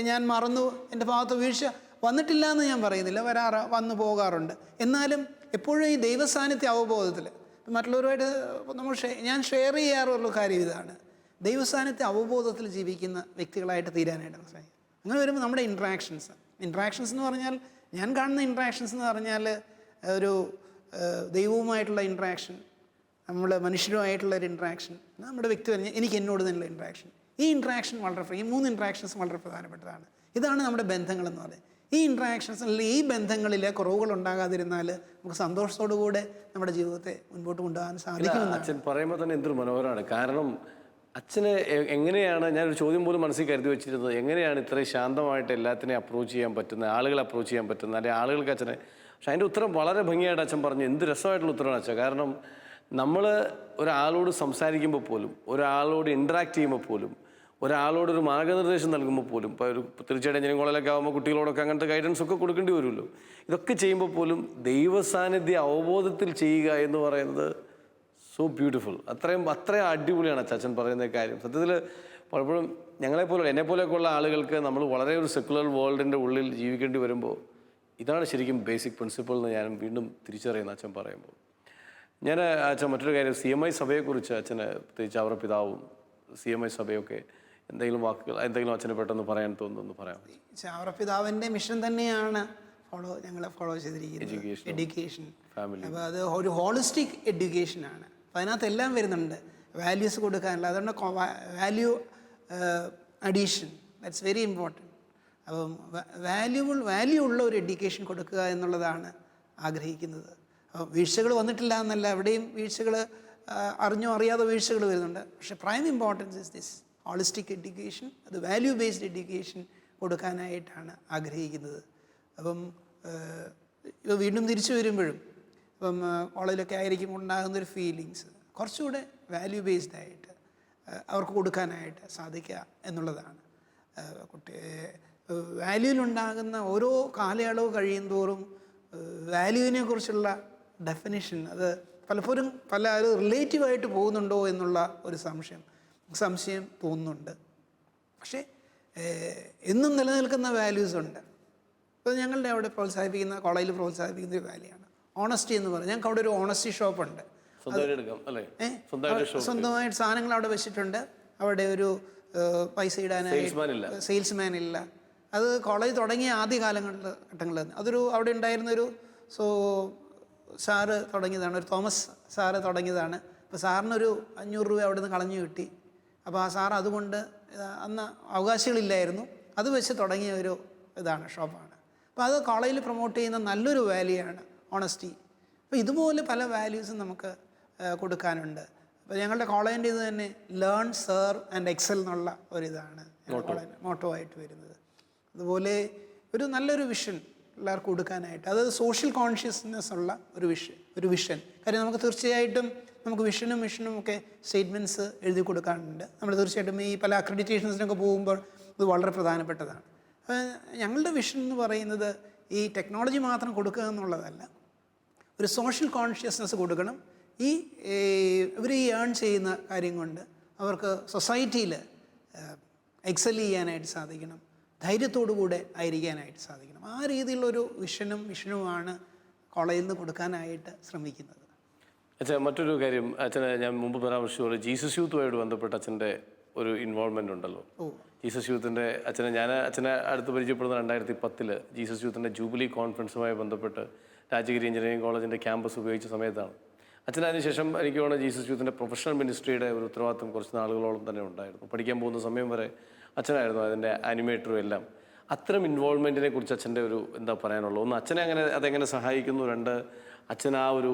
ഞാൻ മറന്നു, എൻ്റെ ഭാഗത്ത് വീഴ്ച വന്നിട്ടില്ല എന്ന് ഞാൻ പറയുന്നില്ല, വന്നു പോകാറുണ്ട്. എന്നാലും എപ്പോഴും ഈ ദൈവസാന്നിധ്യ അവബോധത്തിൽ മറ്റുള്ളവരുമായിട്ട് ഞാൻ ഷെയർ ചെയ്യാറുള്ള കാര്യം ഇതാണ്, ദൈവസാന്നിധ്യ അവബോധത്തിൽ ജീവിക്കുന്ന വ്യക്തികളായിട്ട് തീരാനായിട്ട് സാധിക്കും. അങ്ങനെ വരുമ്പോൾ നമ്മുടെ ഇൻട്രാക്ഷൻസ് എന്ന് പറഞ്ഞാൽ, ഞാൻ കാണുന്ന ഇൻട്രാക്ഷൻസ് എന്ന് പറഞ്ഞാൽ ഒരു ദൈവവുമായിട്ടുള്ള ഇൻട്രാക്ഷൻ, നമ്മൾ മനുഷ്യരുമായിട്ടുള്ളൊരു ഇൻട്രാക്ഷൻ, നമ്മുടെ വ്യക്തിപരം എനിക്ക് എന്നോട് തന്നെയുള്ള ഇൻട്രാക്ഷൻ. ഈ ഇൻട്രാക്ഷൻ ഈ 3 ഇൻട്രാക്ഷൻസ് വളരെ പ്രധാനപ്പെട്ടതാണ്. ഇതാണ് നമ്മുടെ ബന്ധങ്ങളെന്ന് പറയുന്നത്. ഈ ഇൻട്രാക്ഷൻസിൽ ഈ ബന്ധങ്ങളിൽ കുറവുകൾ ഉണ്ടാകാതിരുന്നാൽ നമുക്ക് സന്തോഷത്തോടുകൂടെ നമ്മുടെ ജീവിതത്തെ മുൻപോട്ട് കൊണ്ടുപോകാൻ സാധിക്കുമെന്ന് അച്ഛൻ പറയുമ്പോൾ തന്നെ എന്തൊരു മനോഹരമാണ്. കാരണം അച്ഛന് എങ്ങനെയാണ്, ഞാനൊരു ചോദ്യം പോലും മനസ്സിൽ കരുതി വെച്ചിരുന്നത്, എങ്ങനെയാണ് ഇത്രയും ശാന്തമായിട്ട് എല്ലാത്തിനെയും അപ്രോച്ച് ചെയ്യാൻ പറ്റുന്നത്, ആളുകളെ അപ്രോച്ച് ചെയ്യാൻ പറ്റുന്നത്, അല്ലെങ്കിൽ ആളുകൾക്ക് അച്ഛനെ. പക്ഷെ അതിൻ്റെ ഉത്തരം വളരെ ഭംഗിയായിട്ട് അച്ഛൻ പറഞ്ഞു. എന്ത് രസമായിട്ടുള്ള ഉത്തരമാണ് അച്ഛൻ. കാരണം നമ്മൾ ഒരാളോട് സംസാരിക്കുമ്പോൾ പോലും, ഒരാളോട് ഇൻട്രാക്ട് ചെയ്യുമ്പോൾ പോലും ഒരാളോടൊരു മാർഗ്ഗനിർദ്ദേശം നൽകുമ്പോൾ പോലും ഇപ്പോൾ ഒരു തീർച്ചയായിട്ടും എഞ്ചിനീയറിംഗ് കോളേജിലൊക്കെ ആകുമ്പോൾ കുട്ടികളോടൊക്കെ അങ്ങനത്തെ ഗൈഡൻസ് ഒക്കെ കൊടുക്കേണ്ടി വരുമല്ലോ. ഇതൊക്കെ ചെയ്യുമ്പോൾ പോലും ദൈവസാന്നിധ്യ അവബോധത്തിൽ ചെയ്യുക എന്ന് പറയുന്നത് സോ ബ്യൂട്ടിഫുൾ. അത്രയും അടിപൊളിയാണ് അച്ചാച്ചൻ പറയുന്ന കാര്യം. സത്യത്തിൽ പലപ്പോഴും ഞങ്ങളെപ്പോലെ എന്നെപ്പോലെയൊക്കെ ഉള്ള ആളുകൾക്ക് നമ്മൾ വളരെ ഒരു സെക്കുലർ വേൾഡിൻ്റെ ഉള്ളിൽ ജീവിക്കേണ്ടി വരുമ്പോൾ ഇതാണ് ശരിക്കും ബേസിക് പ്രിൻസിപ്പിൾ എന്ന് ഞാൻ വീണ്ടും തിരിച്ചറിയുന്ന അച്ഛൻ പറയുമ്പോൾ. ഞാൻ അച്ഛൻ മറ്റൊരു കാര്യം, CMI സഭയെക്കുറിച്ച് അച്ഛന് പ്രത്യേകിച്ച് അവരുടെ പിതാവും CMI സഭയൊക്കെ എന്തെങ്കിലും വാക്കുകൾ എന്തെങ്കിലും അച്ഛനെ പെട്ടെന്ന് പറയാൻ തോന്നുന്നു പറയാം. ചാവറപ്പിതാവിൻ്റെ മിഷൻ തന്നെയാണ് ഞങ്ങൾ ഫോളോ ചെയ്തിരിക്കുന്നത്, എഡ്യൂക്കേഷൻ. അപ്പോൾ അത് ഒരു ഹോളിസ്റ്റിക് എഡ്യൂക്കേഷനാണ്. അപ്പോൾ അതിനകത്ത് എല്ലാം വരുന്നുണ്ട്, വാല്യൂസ് കൊടുക്കാനുള്ള. അതുകൊണ്ട് value addition, that's very important. അപ്പം വാല്യൂ ഉള്ള ഒരു എഡ്യൂക്കേഷൻ കൊടുക്കുക എന്നുള്ളതാണ് ആഗ്രഹിക്കുന്നത്. അപ്പോൾ വീഴ്ചകൾ വന്നിട്ടില്ല എന്നല്ല, എവിടെയും വീഴ്ചകൾ അറിഞ്ഞോ അറിയാതെ വീഴ്ചകൾ വരുന്നുണ്ട്. പക്ഷേ prime importance is this holistic education. അത് വാല്യൂ ബേസ്ഡ് എഡ്യൂക്കേഷൻ കൊടുക്കാനായിട്ടാണ് ആഗ്രഹിക്കുന്നത്. അപ്പം ഇവ വീണ്ടും തിരിച്ചു വരുമ്പോഴും ഇപ്പം കോളേജിലൊക്കെ ആയിരിക്കും ഉണ്ടാകുന്നൊരു ഫീലിങ്സ് കുറച്ചുകൂടെ വാല്യൂ ബേസ്ഡ് ആയിട്ട് അവർക്ക് കൊടുക്കാനായിട്ട് സാധിക്കുക എന്നുള്ളതാണ്. വാല്യൂവിലുണ്ടാകുന്ന ഓരോ കാലയളവ് കഴിയും തോറും വാല്യൂവിനെ കുറിച്ചുള്ള ഡെഫിനിഷൻ അത് പലപ്പോഴും റിലേറ്റീവായിട്ട് പോകുന്നുണ്ടോ എന്നുള്ള ഒരു സംശയം തോന്നുന്നുണ്ട്. പക്ഷേ എന്നും നിലനിൽക്കുന്ന വാല്യൂസ് ഉണ്ട്. ഇപ്പോൾ ഞങ്ങളുടെ അവിടെ കോളേജിൽ പ്രോത്സാഹിപ്പിക്കുന്ന ഒരു വാല്യൂയാണ് ഓണസ്റ്റി എന്ന് പറയുന്നത്. ഞങ്ങൾക്ക് അവിടെ ഒരു ഓണസ്റ്റി ഷോപ്പുണ്ട്. സ്വന്തമായിട്ട് സാധനങ്ങൾ അവിടെ വെച്ചിട്ടുണ്ട്. അവിടെ ഒരു പൈസ ഇടാനായിട്ട് സെയിൽസ്മാൻ ഇല്ല. അത് കോളേജ് തുടങ്ങിയ ആദ്യ ഘട്ടങ്ങളിൽ അതൊരു അവിടെ ഉണ്ടായിരുന്നൊരു സാറ് തുടങ്ങിയതാണ്, ഒരു തോമസ് സാറ് തുടങ്ങിയതാണ്. അപ്പോൾ സാറിനൊരു 500 രൂപ അവിടെ നിന്ന് കളഞ്ഞു കിട്ടി. അപ്പോൾ ആ സാർ അതുകൊണ്ട് അന്ന് അവകാശികളില്ലായിരുന്നു, അത് വെച്ച് തുടങ്ങിയ ഒരു ഷോപ്പാണ്. അപ്പോൾ അത് കോളേജിൽ പ്രൊമോട്ട് ചെയ്യുന്ന നല്ലൊരു വാല്യൂ ആണ് ഓണസ്റ്റി. അപ്പോൾ ഇതുപോലെ പല വാല്യൂസും നമുക്ക് കൊടുക്കാനുണ്ട്. അപ്പോൾ ഞങ്ങളുടെ കോളേജിൻ്റെ ഇത് തന്നെ ലേൺ, സെർവ് ആൻഡ് എക്സൽ എന്നുള്ള ഒരിതാണ് മോട്ടോ ആയിട്ട് വരുന്നത്. അതുപോലെ ഒരു നല്ലൊരു വിഷൻ എല്ലാവർക്കും കൊടുക്കാനായിട്ട്, അത് സോഷ്യൽ കോൺഷ്യസ്നെസ് ഉള്ള ഒരു വിഷൻ. കാര്യം നമുക്ക് തീർച്ചയായിട്ടും നമുക്ക് വിഷനും മിഷനും ഒക്കെ സ്റ്റേറ്റ്മെൻറ്റ്സ് എഴുതി കൊടുക്കാനുണ്ട്. നമ്മൾ തീർച്ചയായിട്ടും ഈ പല അക്രഡിറ്റേഷൻസിനൊക്കെ പോകുമ്പോൾ ഇത് വളരെ പ്രധാനപ്പെട്ടതാണ്. ഞങ്ങളുടെ വിഷൻ എന്ന് പറയുന്നത് ഈ ടെക്നോളജി മാത്രം കൊടുക്കുക എന്നുള്ളതല്ല, ഒരു സോഷ്യൽ കോൺഷ്യസ്നെസ് കൊടുക്കണം. ഇവർ ഈ ഏൺ ചെയ്യുന്ന കാര്യം കൊണ്ട് അവർക്ക് സൊസൈറ്റിയിൽ എക്സൽ ചെയ്യാനായിട്ട് സാധിക്കണം, ധൈര്യത്തോടു കൂടെ ആയിരിക്കാനായിട്ട് സാധിക്കണം. ആ രീതിയിലുള്ളൊരു വിഷനുമാണ് കോളേജിൽ നിന്ന് കൊടുക്കാനായിട്ട് ശ്രമിക്കുന്നത്. അച്ഛൻ മറ്റൊരു കാര്യം, അച്ഛനെ ഞാൻ മുമ്പ് പരാമർശിച്ചു ജീസസ് യൂത്തുമായിട്ട് ബന്ധപ്പെട്ട് അച്ഛൻ്റെ ഒരു ഇൻവോൾവ്മെൻ്റ് ഉണ്ടല്ലോ. ജീസസ് യൂത്തിൻ്റെ അച്ഛനെ അടുത്ത് പരിചയപ്പെടുന്ന 2010 ജീസസ് യൂത്തിൻ്റെ ജൂബിലി കോൺഫറൻസുമായി ബന്ധപ്പെട്ട് രാജഗിരി എഞ്ചിനീയറിംഗ് കോളേജിൻ്റെ ക്യാമ്പസ് ഉപയോഗിച്ച സമയത്താണ്. അച്ഛൻ അതിനുശേഷം എനിക്ക് തോന്നുന്നു ജീസസ് യൂത്തിൻ്റെ പ്രൊഫഷണൽ മിനിസ്ട്രിയുടെ ഒരു ഉത്തരവാദിത്വം കുറച്ച് നാളുകളോളം തന്നെ ഉണ്ടായിരുന്നു. പഠിക്കാൻ പോകുന്ന സമയം വരെ അച്ഛനായിരുന്നു അതിൻ്റെ ആനിമേറ്ററും എല്ലാം. അത്തരം ഇൻവോൾവ്മെൻറ്റിനെ കുറിച്ച് അച്ഛൻ്റെ ഒരു എന്താ പറയാനുള്ളത്? ഒന്ന്, അച്ഛനെ അതെങ്ങനെ സഹായിക്കുന്നു? രണ്ട്, അച്ഛൻ ആ ഒരു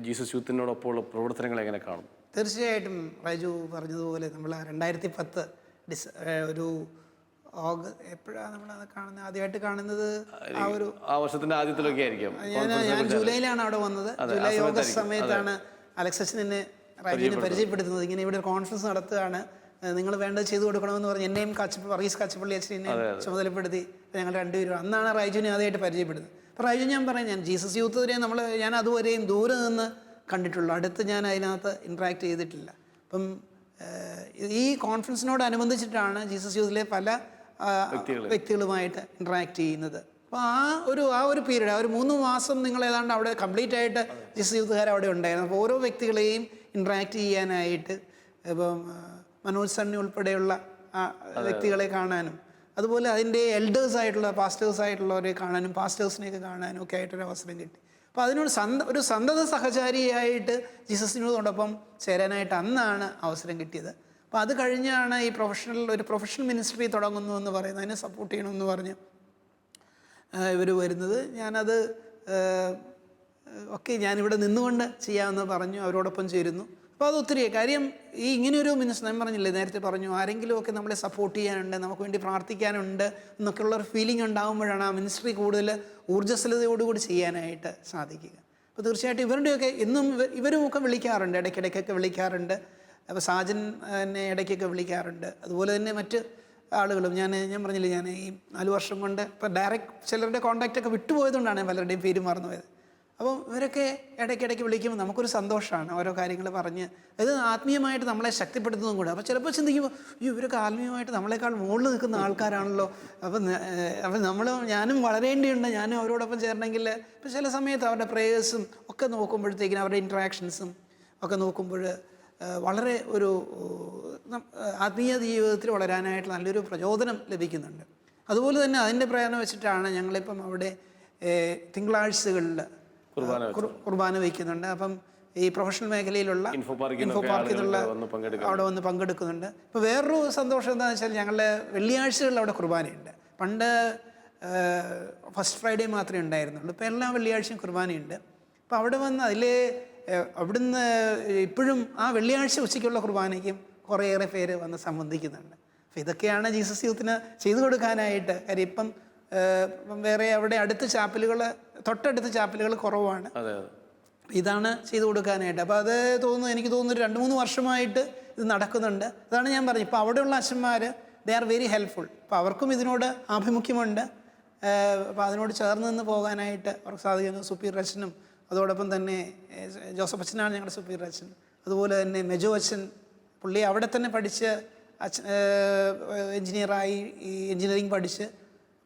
ജീസസ് യൂത്തിനോടൊപ്പമുള്ള പ്രവർത്തനങ്ങൾ എങ്ങനെ കാണും? തീർച്ചയായിട്ടും റൈജു പറഞ്ഞതുപോലെ നമ്മൾ 2010 ഒരു എപ്പോഴാണ് നമ്മളത് കാണുന്നത്, ആദ്യമായിട്ട് കാണുന്നത് ആ വർഷത്തിന്റെ ആദ്യത്തിലൊക്കെ ആയിരിക്കും. ഞാൻ ജൂലൈയിലാണ് അവിടെ വന്നത്. ജൂലൈ ഓഗസ്റ്റ് സമയത്താണ് അലക്സസിനെ റൈജുവിനെ പരിചയപ്പെടുത്തുന്നത്. ഇങ്ങനെ ഇവിടെ ഒരു കോൺഫറൻസ് നടത്തുകയാണ്, നിങ്ങൾ വേണ്ടത് ചെയ്തു കൊടുക്കണമെന്ന് പറഞ്ഞ് എന്നെയും വർഗീസ് കാച്ചപ്പള്ളി അച്ഛനെ ചുമതലപ്പെടുത്തി ഞങ്ങൾ രണ്ടുപേരും അന്നാണ് റൈജുവിനെ ആദ്യമായിട്ട് പരിചയപ്പെടുന്നത്. അപ്പോൾ റൈജു ഞാൻ പറയാം, ജീസസ് യൂത്തിനെ ഞാൻ അതുവരെയും ദൂരെ നിന്ന് കണ്ടിട്ടുള്ളൂ, അടുത്ത് ഞാൻ അതിനകത്ത് ഇൻട്രാക്ട് ചെയ്തിട്ടില്ല. അപ്പം ഈ കോൺഫറൻസിനോടനുബന്ധിച്ചിട്ടാണ് ജീസസ് യൂത്തിലെ പല വ്യക്തികളുമായിട്ട് ഇൻട്രാക്ട് ചെയ്യുന്നത്. അപ്പോൾ ആ ഒരു പീരീഡ്, ഒരു 3 മാസം നിങ്ങൾ ഏതാണ്ട് അവിടെ കംപ്ലീറ്റ് ആയിട്ട് ജീസസ് യൂത്തുകാർ അവിടെ ഉണ്ടായിരുന്നു. അപ്പോൾ ഓരോ വ്യക്തികളെയും ഇൻട്രാക്ട് ചെയ്യാനായിട്ട് ഇപ്പം മനോജ് സണ്ണി ഉൾപ്പെടെയുള്ള വ്യക്തികളെ കാണാനും, അതുപോലെ അതിൻ്റെ എൽഡേഴ്സായിട്ടുള്ള പാസ്റ്റേഴ്സായിട്ടുള്ളവരെ കാണാനും പാസ്റ്റേഴ്സിനെയൊക്കെ കാണാനും ഒക്കെ ആയിട്ടൊരു അവസരം കിട്ടി. അപ്പോൾ അതിനോട് ഒരു സന്തത സഹചാരിയായിട്ട് ജീസസിനോടൊപ്പം ചേരാനായിട്ട് അന്നാണ് അവസരം കിട്ടിയത്. അപ്പോൾ അത് കഴിഞ്ഞാണ് ഈ ഒരു പ്രൊഫഷണൽ മിനിസ്ട്രി തുടങ്ങുന്നു എന്ന് പറയുന്നത്, അതിനെ സപ്പോർട്ട് ചെയ്യണമെന്ന് പറഞ്ഞ് ഇവർ വരുന്നത്. ഞാനത് ഞാനിവിടെ നിന്നുകൊണ്ട് ചെയ്യാമെന്ന് പറഞ്ഞു, അവരോടൊപ്പം ചേരുന്നു. അപ്പോൾ അത് ഒത്തിരി കാര്യം ഇങ്ങനെയൊരു ഞാൻ പറഞ്ഞില്ലേ, നേരത്തെ പറഞ്ഞു, ആരെങ്കിലുമൊക്കെ നമ്മളെ സപ്പോർട്ട് ചെയ്യാനുണ്ട്, നമുക്ക് വേണ്ടി പ്രാർത്ഥിക്കാനുണ്ട് എന്നൊക്കെയുള്ളൊരു ഫീലിംഗ് ഉണ്ടാകുമ്പോഴാണ് ആ മിനിസ്ട്രി കൂടുതൽ ഊർജ്ജസ്വലതയോടുകൂടി ചെയ്യാനായിട്ട് സാധിക്കുക. അപ്പോൾ തീർച്ചയായിട്ടും ഇവരുടെയൊക്കെ എന്നും ഇവരുമൊക്കെ വിളിക്കാറുണ്ട്, ഇടയ്ക്കിടയ്ക്കൊക്കെ വിളിക്കാറുണ്ട്. അപ്പോൾ സാജൻ എന്നെ ഇടയ്ക്കൊക്കെ വിളിക്കാറുണ്ട്. അതുപോലെ തന്നെ മറ്റ് ആളുകളും ഞാൻ പറഞ്ഞില്ലേ, ഞാൻ ഈ 4 വർഷം കൊണ്ട് ഇപ്പോൾ ഡയറക്റ്റ് ചിലരുടെ കോൺടാക്റ്റൊക്കെ വിട്ടുപോയതുകൊണ്ടാണ് പലരുടെയും പേര് മറന്നുപോയത്. അപ്പോൾ ഇവരൊക്കെ ഇടയ്ക്കിടയ്ക്ക് വിളിക്കുമ്പോൾ നമുക്കൊരു സന്തോഷമാണ് ഓരോ കാര്യങ്ങൾ പറഞ്ഞ്. ഇത് ആത്മീയമായിട്ട് നമ്മളെ ശക്തിപ്പെടുത്തുന്നതും കൂടെ. അപ്പോൾ ചിലപ്പോൾ ചിന്തിക്കുമ്പോൾ ഇവരൊക്കെ ആത്മീയമായിട്ട് നമ്മളെക്കാൾ മുകളിൽ നിൽക്കുന്ന ആൾക്കാരാണല്ലോ, അപ്പം ഞാനും വളരേണ്ടിയുണ്ട്, ഞാനും അവരോടൊപ്പം ചേരണമെങ്കിൽ. ഇപ്പോൾ ചില സമയത്ത് അവരുടെ പ്രേയേഴ്സും ഒക്കെ നോക്കുമ്പോഴത്തേക്കിനും അവരുടെ ഇൻട്രാക്ഷൻസും ഒക്കെ നോക്കുമ്പോൾ വളരെ ഒരു ആത്മീയ ജീവിതത്തിൽ വളരാനായിട്ട് നല്ലൊരു പ്രചോദനം ലഭിക്കുന്നുണ്ട്. അതുപോലെ തന്നെ അതിൻ്റെ പ്രേരണ വെച്ചിട്ടാണ് ഞങ്ങളിപ്പം അവിടെ തിങ്കളാഴ്ചകളിൽ കുർബാന വയ്ക്കുന്നുണ്ട്. അപ്പം ഈ പ്രൊഫഷണൽ മേഖലയിലുള്ള ഇൻഫോ പാർക്കിൽ നിന്നുള്ള അവിടെ വന്ന് പങ്കെടുക്കുന്നുണ്ട്. ഇപ്പോൾ വേറൊരു സന്തോഷം എന്താണെന്ന് വെച്ചാൽ ഞങ്ങളുടെ വെള്ളിയാഴ്ചകളിൽ അവിടെ കുർബാനയുണ്ട്. പണ്ട് ഫസ്റ്റ് ഫ്രൈഡേ മാത്രമേ ഉണ്ടായിരുന്നുള്ളൂ, ഇപ്പോൾ എല്ലാ വെള്ളിയാഴ്ചയും കുർബാനയുണ്ട്. അപ്പോൾ അവിടെ വന്ന് അവിടുന്ന് ഇപ്പോഴും ആ വെള്ളിയാഴ്ച ഉച്ചയ്ക്കുള്ള കുർബാനയ്ക്കും കുറേയേറെ പേര് വന്ന് സംബന്ധിക്കുന്നുണ്ട്. അപ്പോൾ ഇതൊക്കെയാണ് ജീസസ് യൂത്തിന് ചെയ്തു കൊടുക്കാനായിട്ട്. കാര്യം ഇപ്പം വേറെ അവിടെ തൊട്ടടുത്ത ചാപ്പലുകൾ കുറവാണ്. ഇതാണ് ചെയ്തു കൊടുക്കാനായിട്ട്. അപ്പോൾ അത് എനിക്ക് തോന്നുന്നു 2-3 വർഷമായിട്ട് ഇത് നടക്കുന്നുണ്ട്. അതാണ് ഞാൻ പറഞ്ഞത്, ഇപ്പോൾ അവിടെയുള്ള അച്ഛന്മാർ ദേ ആർ വെരി ഹെൽപ്ഫുൾ. അപ്പോൾ അവർക്കും ഇതിനോട് ആഭിമുഖ്യമുണ്ട്. അപ്പോൾ അതിനോട് ചേർന്ന് നിന്ന് പോകാനായിട്ട് അവർക്ക് സാധിക്കുന്നു. സുപ്പീരിയർ അച്ഛനും അതോടൊപ്പം തന്നെ ജോസഫ് അച്ഛനാണ് ഞങ്ങളുടെ സുപ്പീരിയർ അച്ഛൻ. അതുപോലെ തന്നെ മെജോ അച്ഛൻ, പുള്ളി അവിടെ തന്നെ പഠിച്ച് എൻജിനീയറായി, ഈ എൻജിനീയറിങ് പഠിച്ച്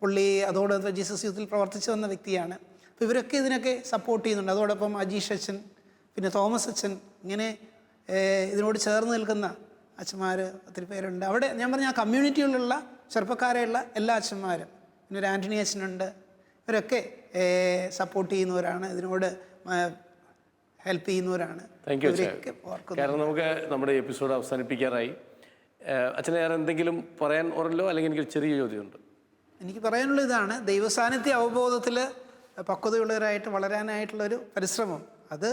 പുള്ളി അതോടൊപ്പം ജീസസ് യൂത്തിൽ പ്രവർത്തിച്ചു വന്ന വ്യക്തിയാണ്. അപ്പോൾ ഇവരൊക്കെ ഇതിനൊക്കെ സപ്പോർട്ട് ചെയ്യുന്നുണ്ട്. അതോടൊപ്പം അജീഷ് അച്ഛൻ, പിന്നെ തോമസ് അച്ഛൻ, ഇങ്ങനെ ഇതിനോട് ചേർന്ന് നിൽക്കുന്ന അച്ഛന്മാർ ഒത്തിരി പേരുണ്ട്. അവിടെ ഞാൻ പറഞ്ഞ ആ കമ്മ്യൂണിറ്റിയിലുള്ള ചെറുപ്പക്കാരെയുള്ള എല്ലാ അച്ഛന്മാരും, പിന്നെ ഒരു ആൻ്റണി അച്ഛനുണ്ട്, ഇവരൊക്കെ സപ്പോർട്ട് ചെയ്യുന്നവരാണ്, ഇതിനോട് ഹെൽപ്പ് ചെയ്യുന്നവരാണ്. താങ്ക് യു അച്ഛാ. കാരണം നമുക്ക് നമ്മുടെ എപ്പിസോഡ് അവസാനിപ്പിക്കാറായി. അച്ഛനെ വേറെ എന്തെങ്കിലും പറയാൻ ഉണ്ടല്ലോ, അല്ലെങ്കിൽ എനിക്ക് ചെറിയ ചോദ്യമുണ്ട്. എനിക്ക് പറയാനുള്ള ഇതാണ്, ദൈവസാന്നിധ്യ അവബോധത്തിൽ പക്വതയുള്ളവരായിട്ട് വളരാനായിട്ടുള്ളൊരു പരിശ്രമം അത്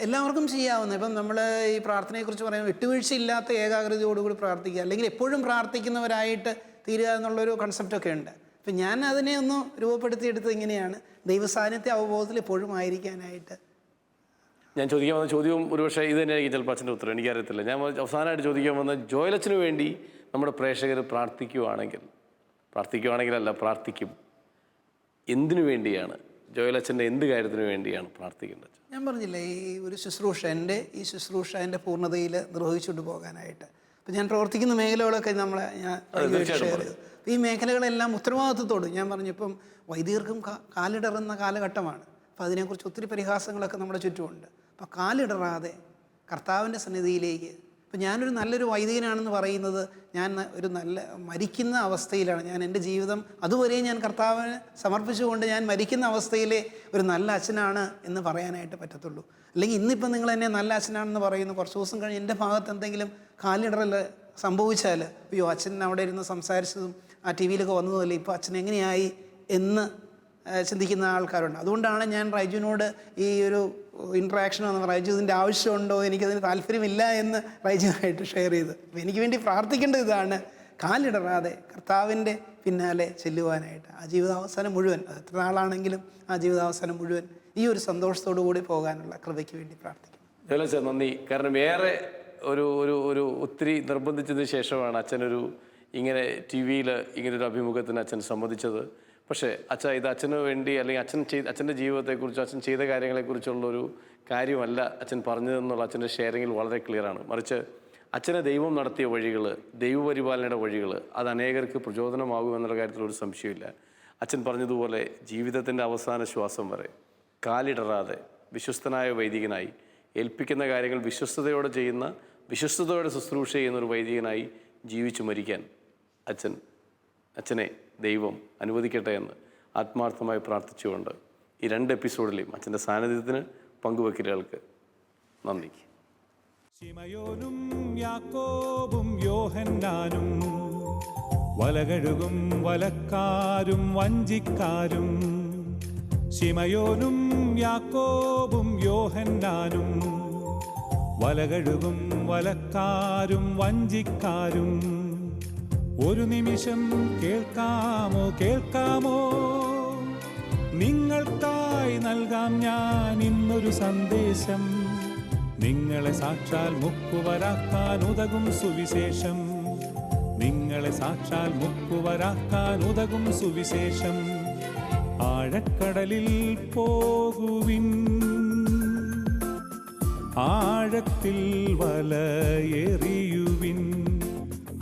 എല്ലാവർക്കും ചെയ്യാവുന്ന. ഇപ്പം നമ്മൾ ഈ പ്രാർത്ഥനയെക്കുറിച്ച് പറയുമ്പോൾ വിട്ടുവീഴ്ചയില്ലാത്ത ഏകാഗ്രതയോടുകൂടി പ്രാർത്ഥിക്കുക, അല്ലെങ്കിൽ എപ്പോഴും പ്രാർത്ഥിക്കുന്നവരായിട്ട് തീരുക എന്നുള്ളൊരു കൺസെപ്റ്റൊക്കെ ഉണ്ട്. അപ്പം ഞാൻ അതിനെ ഒന്ന് രൂപപ്പെടുത്തിയെടുത്തത് ഇങ്ങനെയാണ്, ദൈവസാന്നിധ്യ അവബോധത്തിൽ എപ്പോഴും ആയിരിക്കാനായിട്ട്. ഞാൻ ചോദിക്കാൻ വന്ന ചോദ്യവും ഒരുപക്ഷെ ഇത് തന്നെയായിരിക്കും ചിലപ്പോൾ അച്ഛൻ്റെ ഉത്തരം, എനിക്കറിയത്തില്ല. ഞാൻ അവസാനമായിട്ട് ചോദിക്കാൻ വന്ന, ജോയലച്ഛന് വേണ്ടി നമ്മുടെ പ്രേക്ഷകർ പ്രാർത്ഥിക്കും, എന്തിനു വേണ്ടിയാണ് ജോയലച്ഛൻ്റെ എന്ത് കാര്യത്തിന് വേണ്ടിയാണ് പ്രാർത്ഥിക്കേണ്ടത്? ഞാൻ പറഞ്ഞില്ലേ, ഈ ഒരു ശുശ്രൂഷ ഈ ശുശ്രൂഷ എൻ്റെ പൂർണ്ണതയിൽ നിർവഹിച്ചുകൊണ്ട് പോകാനായിട്ട്. അപ്പം ഞാൻ പ്രവർത്തിക്കുന്ന മേഖലകളൊക്കെ ഞാൻ ഷെയർ ചെയ്തു. ഈ മേഖലകളെല്ലാം ഉത്തരവാദിത്വത്തോട് ഞാൻ പറഞ്ഞു. ഇപ്പം വൈദികർക്കും കാലിടറുന്ന കാലഘട്ടമാണ്. അപ്പോൾ അതിനെക്കുറിച്ച് ഒത്തിരി പരിഹാസങ്ങളൊക്കെ നമ്മുടെ ചുറ്റുമുണ്ട്. അപ്പോൾ കാലിടറാതെ കർത്താവിൻ്റെ സന്നിധിയിലേക്ക്, ഇപ്പം ഞാനൊരു നല്ലൊരു വൈദികനാണെന്ന് പറയുന്നത്, ഞാൻ ഒരു നല്ല മരിക്കുന്ന അവസ്ഥയിലാണ്. ഞാൻ എൻ്റെ ജീവിതം അതുവരെ ഞാൻ കർത്താവിന് സമർപ്പിച്ചുകൊണ്ട് ഞാൻ മരിക്കുന്ന അവസ്ഥയിലെ ഒരു നല്ല അച്ഛനാണ് എന്ന് പറയാനായിട്ട് പറ്റത്തുള്ളൂ. അല്ലെങ്കിൽ ഇന്നിപ്പം നിങ്ങൾ എന്നെ നല്ല അച്ഛനാണെന്ന് പറയുന്നു, കുറച്ച് ദിവസം കഴിഞ്ഞ് എൻ്റെ ഭാഗത്ത് എന്തെങ്കിലും കാലിടറൽ സംഭവിച്ചാൽ, അയ്യോ അച്ഛൻ അവിടെ ഇരുന്ന് സംസാരിച്ചതും ആ ടി വിയിലൊക്കെ വന്നതുമല്ലേ, ഇപ്പോൾ അച്ഛൻ എങ്ങനെയായി എന്ന് ചിന്തിക്കുന്ന ആൾക്കാരുണ്ട്. അതുകൊണ്ടാണ് ഞാൻ റൈജുവിനോട് ഈ ഒരു ഇൻട്രാക്ഷൻ വന്ന് റൈജു ഇതിൻ്റെ ആവശ്യമുണ്ടോ, എനിക്കതിന് താല്പര്യമില്ല എന്ന് റൈജുവായിട്ട് ഷെയർ ചെയ്ത്. അപ്പോൾ എനിക്ക് വേണ്ടി പ്രാർത്ഥിക്കേണ്ടത് ഇതാണ്, കാലിടറാതെ കർത്താവിൻ്റെ പിന്നാലെ ചെല്ലുവാനായിട്ട്. ആ ജീവിതാവസാനം മുഴുവൻ, അത് എത്ര നാളാണെങ്കിലും ആ ജീവിതാവസാനം മുഴുവൻ ഈ ഒരു സന്തോഷത്തോടു കൂടി പോകാനുള്ള കൃപയ്ക്ക് വേണ്ടി പ്രാർത്ഥിക്കും. ജോലച്ച നന്ദി. കാരണം ഏറെ ഒരു ഒത്തിരി നിർബന്ധിച്ചതിന് ശേഷമാണ് അച്ഛനൊരു ഇങ്ങനെ ടി വിയിൽ ഇങ്ങനൊരു അഭിമുഖത്തിന് അച്ഛൻ സമ്മതിച്ചത്. പക്ഷേ ഇത് അച്ഛന് വേണ്ടി, അല്ലെങ്കിൽ അച്ഛൻ്റെ ജീവിതത്തെക്കുറിച്ച്, അച്ഛൻ ചെയ്ത കാര്യങ്ങളെക്കുറിച്ചുള്ളൊരു കാര്യമല്ല അച്ഛൻ പറഞ്ഞതെന്നുള്ള അച്ഛൻ്റെ ഷെയറിങ്ങിൽ വളരെ ക്ലിയറാണ്. മറിച്ച് അച്ഛനെ ദൈവം നടത്തിയ വഴികൾ, ദൈവപരിപാലനയുടെ വഴികൾ, അത് അനേകർക്ക് പ്രചോദനമാകുമെന്നുള്ള കാര്യത്തിൽ ഒരു സംശയമില്ല. അച്ഛൻ പറഞ്ഞതുപോലെ ജീവിതത്തിൻ്റെ അവസാന ശ്വാസം വരെ കാലിടറാതെ വിശ്വസ്തനായ വൈദികനായി, ഏൽപ്പിക്കുന്ന കാര്യങ്ങൾ വിശ്വസ്തയോടെ ശുശ്രൂഷ ചെയ്യുന്ന ഒരു വൈദികനായി ജീവിച്ചു മരിക്കാൻ അച്ഛനെ ദൈവം അനുവദിക്കട്ടെ എന്ന് ആത്മാർത്ഥമായി പ്രാർത്ഥിച്ചുകൊണ്ട് ഈ 2 എപ്പിസോഡിലെയും അച്ഛൻ്റെ സാന്നിധ്യത്തിന് പങ്കുവെക്കലുകൾക്ക് നന്ദി. ശിമയോനും യാക്കോബും യോഹന്നാനും, വലകഴുകും വലക്കാരും വഞ്ചിക്കാരും. ശിമയോനും യാക്കോബും യോഹന്നാനും, വലകഴുകും വലക്കാരും വഞ്ചിക്കാരും. ഒരു നിമിഷം കേൾക്കാമോ, നിങ്ങൾക്കായി നൽകാം ഞാൻ ഇന്നൊരു സന്ദേശം. നിങ്ങളെ സാക്ഷാൽ മുക്കുവരാക്കാൻ ഉതകും സുവിശേഷം. നിങ്ങളെ സാക്ഷാൽ മുക്കുവരാക്കാൻ ഉതകും സുവിശേഷം. ആഴക്കടലിൽ പോകുവിൻ, ആഴത്തിൽ വലയെറിയുവിൻ.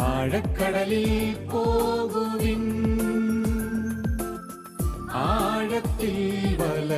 ആഴക്കടലിൽ പോകുവിൻ, ആഴത്തിൽ വല